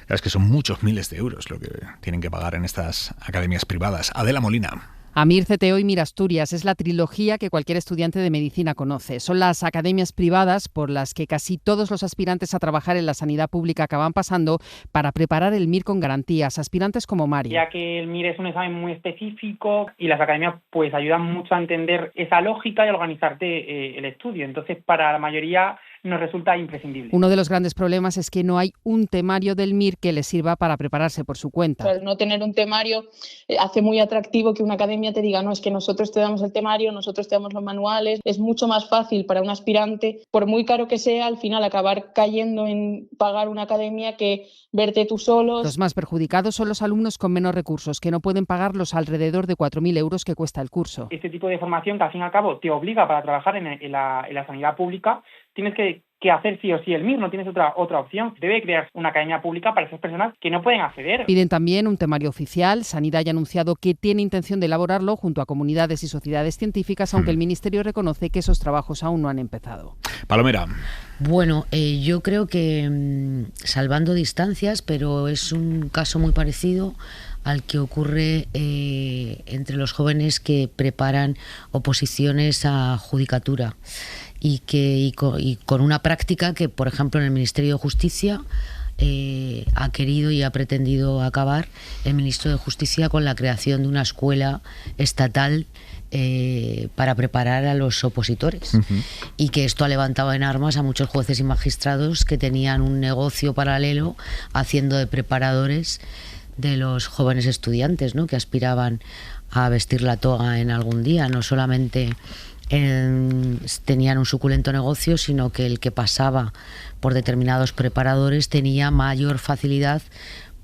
Claro, es que son muchos miles de euros lo que tienen que pagar en estas academias privadas. Adela Molina. AMIR, CTO y MIR Asturias es la trilogía que cualquier estudiante de medicina conoce. Son las academias privadas por las que casi todos los aspirantes a trabajar en la sanidad pública acaban pasando para preparar el MIR con garantías. Aspirantes como Mari. Ya que el MIR es un examen muy específico y las academias pues ayudan mucho a entender esa lógica y a organizarte el estudio. Entonces, para la mayoría nos resulta imprescindible. Uno de los grandes problemas es que no hay un temario del MIR que les sirva para prepararse por su cuenta. Al no tener un temario hace muy atractivo que una academia te diga, no, es que nosotros te damos el temario, nosotros te damos los manuales. Es mucho más fácil para un aspirante, por muy caro que sea, al final acabar cayendo en pagar una academia que verte tú solo. Los más perjudicados son los alumnos con menos recursos, que no pueden pagar los alrededor de 4.000 euros que cuesta el curso. Este tipo de formación que al fin y al cabo te obliga para trabajar en la sanidad pública, tienes que hacer sí o sí el MIR, no tienes otra opción. Debe crear una academia pública para esas personas que no pueden acceder. Piden también un temario oficial. Sanidad ya ha anunciado que tiene intención de elaborarlo junto a comunidades y sociedades científicas, aunque el Ministerio reconoce que esos trabajos aún no han empezado. Palomera. Bueno, yo creo que salvando distancias, pero es un caso muy parecido al que ocurre entre los jóvenes que preparan oposiciones a judicatura y con una práctica que, por ejemplo, en el Ministerio de Justicia ha querido y ha pretendido acabar el ministro de Justicia con la creación de una escuela estatal para preparar a los opositores. Y que esto ha levantado en armas a muchos jueces y magistrados que tenían un negocio paralelo haciendo de preparadores de los jóvenes estudiantes, ¿no? Que aspiraban a vestir la toga en algún día. No solamente tenían un suculento negocio, sino que el que pasaba por determinados preparadores tenía mayor facilidad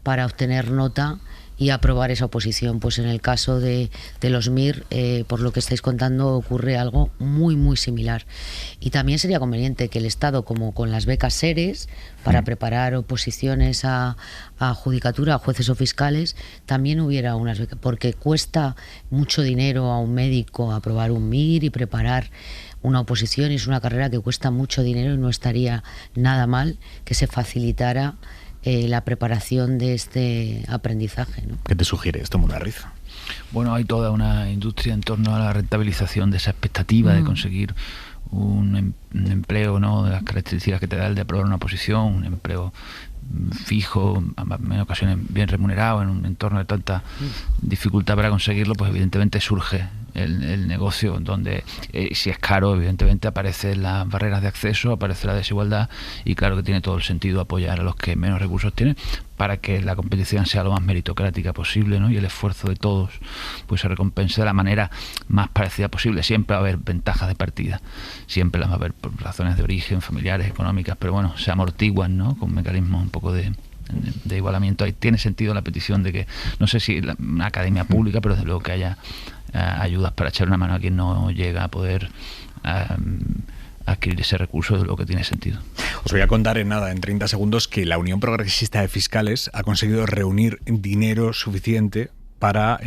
para obtener nota y aprobar esa oposición. Pues en el caso de los MIR, por lo que estáis contando, ocurre algo muy, muy similar. Y también sería conveniente que el Estado, como con las becas SERES, para preparar oposiciones a judicatura, a jueces o fiscales, también hubiera unas becas, porque cuesta mucho dinero a un médico aprobar un MIR y preparar una oposición, y es una carrera que cuesta mucho dinero, y no estaría nada mal que se facilitara la preparación de este aprendizaje, ¿no? ¿Qué te sugiere esto, Munarriz? Bueno, hay toda una industria en torno a la rentabilización de esa expectativa de conseguir un empleo, ¿no?, de las características que te da el de aprobar una posición, un empleo fijo, en ocasiones bien remunerado, en un entorno de tanta dificultad para conseguirlo, pues evidentemente surge el negocio donde si es caro, evidentemente aparecen las barreras de acceso, aparece la desigualdad, y claro que tiene todo el sentido apoyar a los que menos recursos tienen para que la competición sea lo más meritocrática posible, ¿no? Y el esfuerzo de todos pues se recompense de la manera más parecida posible. Siempre va a haber ventajas de partida, siempre las va a haber por razones de origen, familiares, económicas, pero bueno, se amortiguan, ¿no?, con mecanismos un poco de igualamiento. Ahí tiene sentido la petición de que, no sé si una academia pública, pero desde luego que haya ayudas para echar una mano a quien no llega a poder adquirir ese recurso, de lo que tiene sentido. Os voy a contar en 30 segundos, que la Unión Progresista de Fiscales ha conseguido reunir dinero suficiente para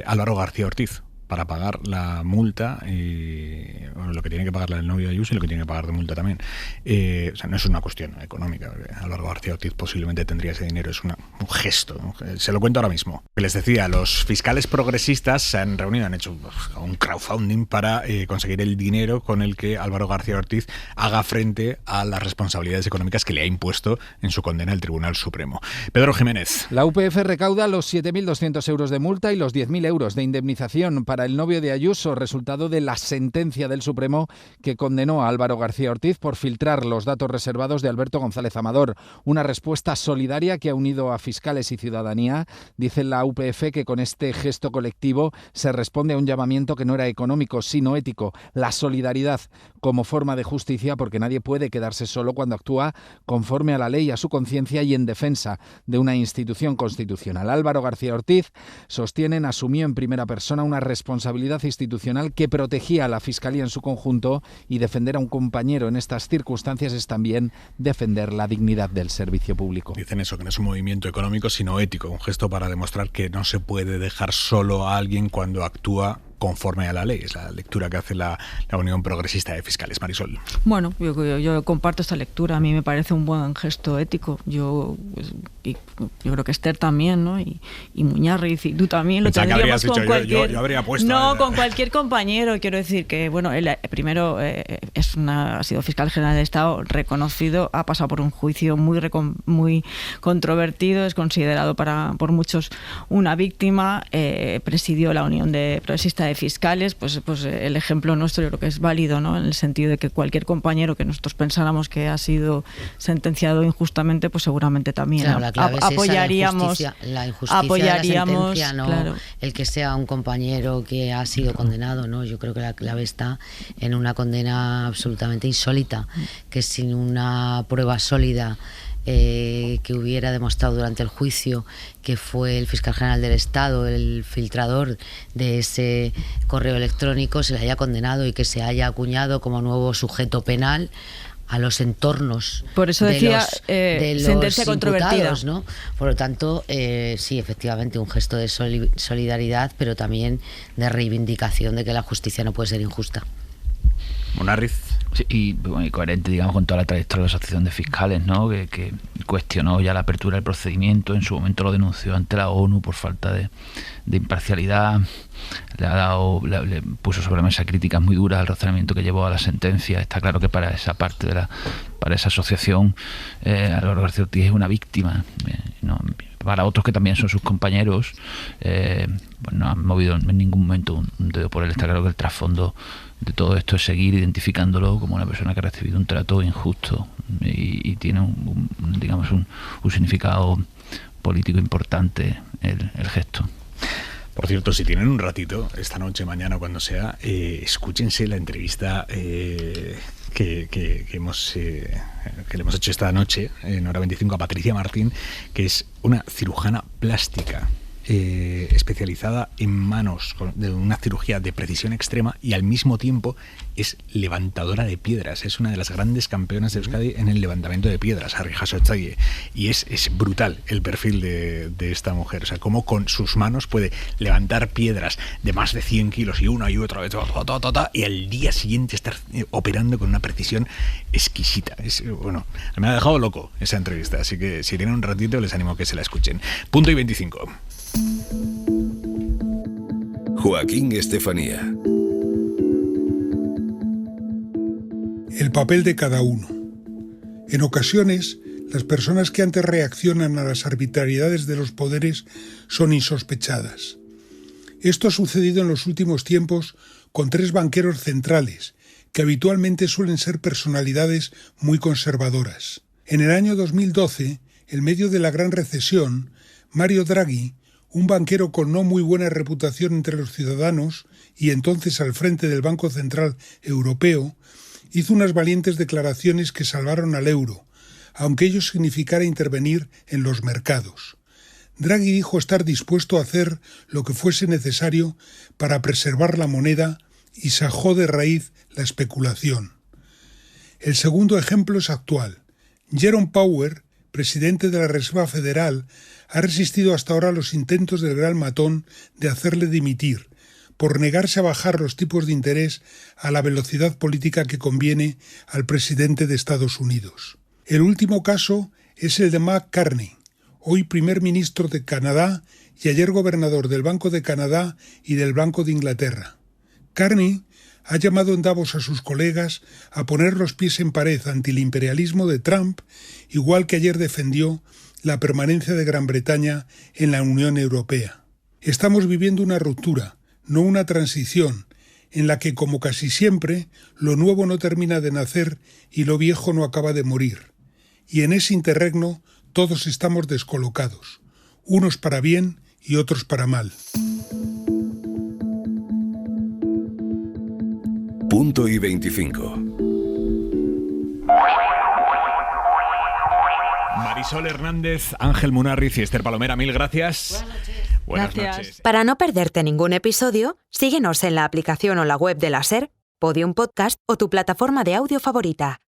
Álvaro García Ortiz, para pagar la multa, lo que tiene que pagar el novio de Ayuso y lo que tiene que pagar de multa también. O sea, no es una cuestión económica. Álvaro García Ortiz posiblemente tendría ese dinero, es un gesto, ¿no? Se lo cuento ahora mismo. Les decía, los fiscales progresistas se han reunido, han hecho un crowdfunding para conseguir el dinero con el que Álvaro García Ortiz haga frente a las responsabilidades económicas que le ha impuesto en su condena el Tribunal Supremo. Pedro Jiménez. La UPF recauda los 7.200 euros de multa y los 10.000 euros de indemnización para el novio de Ayuso, resultado de la sentencia del Supremo que condenó a Álvaro García Ortiz por filtrar los datos reservados de Alberto González Amador. Una respuesta solidaria que ha unido a fiscales y ciudadanía. Dice la UPF que con este gesto colectivo se responde a un llamamiento que no era económico, sino ético. La solidaridad como forma de justicia, porque nadie puede quedarse solo cuando actúa conforme a la ley, a su conciencia y en defensa de una institución constitucional. Álvaro García Ortiz, sostienen, asumió en primera persona una responsabilidad institucional que protegía a la Fiscalía en su conjunto, y defender a un compañero en estas circunstancias es también defender la dignidad del servicio público. Dicen eso, que no es un movimiento económico sino ético, un gesto para demostrar que no se puede dejar solo a alguien cuando actúa conforme a la ley. Es la lectura que hace la Unión Progresista de Fiscales. Marisol. Bueno, yo comparto esta lectura. A mí me parece un buen gesto ético. Yo creo que Esther también, ¿no? Y Muñarriz, y tú también. Lo tendríamos con cualquier... yo habría puesto... No, con cualquier compañero. Quiero decir que, bueno, él primero ha sido fiscal general del Estado reconocido, ha pasado por un juicio muy controvertido, es considerado por muchos una víctima, presidió la Unión Progresista de Fiscales, pues el ejemplo nuestro yo creo que es válido, ¿no?, en el sentido de que cualquier compañero que nosotros pensáramos que ha sido sentenciado injustamente, pues seguramente también, claro, la clave apoyaríamos es la injusticia de la sentencia, no claro, el que sea un compañero que ha sido condenado, ¿no? Yo creo que la clave está en una condena absolutamente insólita, que sin una prueba sólida que hubiera demostrado durante el juicio que fue el fiscal general del Estado el filtrador de ese correo electrónico, se le haya condenado y que se haya acuñado como nuevo sujeto penal a los entornos. Por eso decía de los sentencia controvertida, ¿no? Por lo tanto, sí, efectivamente, un gesto de solidaridad, pero también de reivindicación de que la justicia no puede ser injusta. Munarriz. Sí, y coherente, digamos, con toda la trayectoria de la Asociación de Fiscales, ¿no?, que cuestionó ya la apertura del procedimiento, en su momento lo denunció ante la ONU por falta de imparcialidad, le puso sobre la mesa críticas muy duras al razonamiento que llevó a la sentencia. Está claro que para esa parte para esa asociación, Álvaro García Ortiz es una víctima, no, para otros que también son sus compañeros, pues no han movido en ningún momento un dedo por él. Está claro que el trasfondo de todo esto es seguir identificándolo como una persona que ha recibido un trato injusto y tiene un significado político importante el gesto. Por cierto, si tienen un ratito, esta noche, mañana, cuando sea, escúchense la entrevista que le hemos hecho esta noche, en Hora 25, a Patricia Martín, que es una cirujana plástica especializada en manos, de una cirugía de precisión extrema, y al mismo tiempo es levantadora de piedras. Es una de las grandes campeonas de Euskadi en el levantamiento de piedras, Harri Jasotzaile. Y es brutal el perfil de esta mujer. O sea, cómo con sus manos puede levantar piedras de más de 100 kilos y una y otra vez, y al día siguiente estar operando con una precisión exquisita. Me ha dejado loco esa entrevista. Así que si tienen un ratito, les animo a que se la escuchen. Punto y 25. Joaquín Estefanía. El papel de cada uno. En ocasiones, las personas que antes reaccionan a las arbitrariedades de los poderes son insospechadas. Esto ha sucedido en los últimos tiempos con 3 banqueros centrales, que habitualmente suelen ser personalidades muy conservadoras. En el año 2012, en medio de la gran recesión, Mario Draghi, un banquero con no muy buena reputación entre los ciudadanos y entonces al frente del Banco Central Europeo, hizo unas valientes declaraciones que salvaron al euro, aunque ello significara intervenir en los mercados. Draghi dijo estar dispuesto a hacer lo que fuese necesario para preservar la moneda y sajó de raíz la especulación. El segundo ejemplo es actual. Jerome Powell, presidente de la Reserva Federal, ha resistido hasta ahora los intentos del gran matón de hacerle dimitir, por negarse a bajar los tipos de interés a la velocidad política que conviene al presidente de Estados Unidos. El último caso es el de Mark Carney, hoy primer ministro de Canadá y ayer gobernador del Banco de Canadá y del Banco de Inglaterra. Carney ha llamado en Davos a sus colegas a poner los pies en pared ante el imperialismo de Trump, igual que ayer defendió la permanencia de Gran Bretaña en la Unión Europea. Estamos viviendo una ruptura, no una transición, en la que, como casi siempre, lo nuevo no termina de nacer y lo viejo no acaba de morir. Y en ese interregno todos estamos descolocados, unos para bien y otros para mal. Punto y 25. Marisol Hernández, Ángel Munarriz y Esther Palomera, mil gracias. Buenas noches. Para no perderte ningún episodio, síguenos en la aplicación o la web de la SER, Podium Podcast o tu plataforma de audio favorita.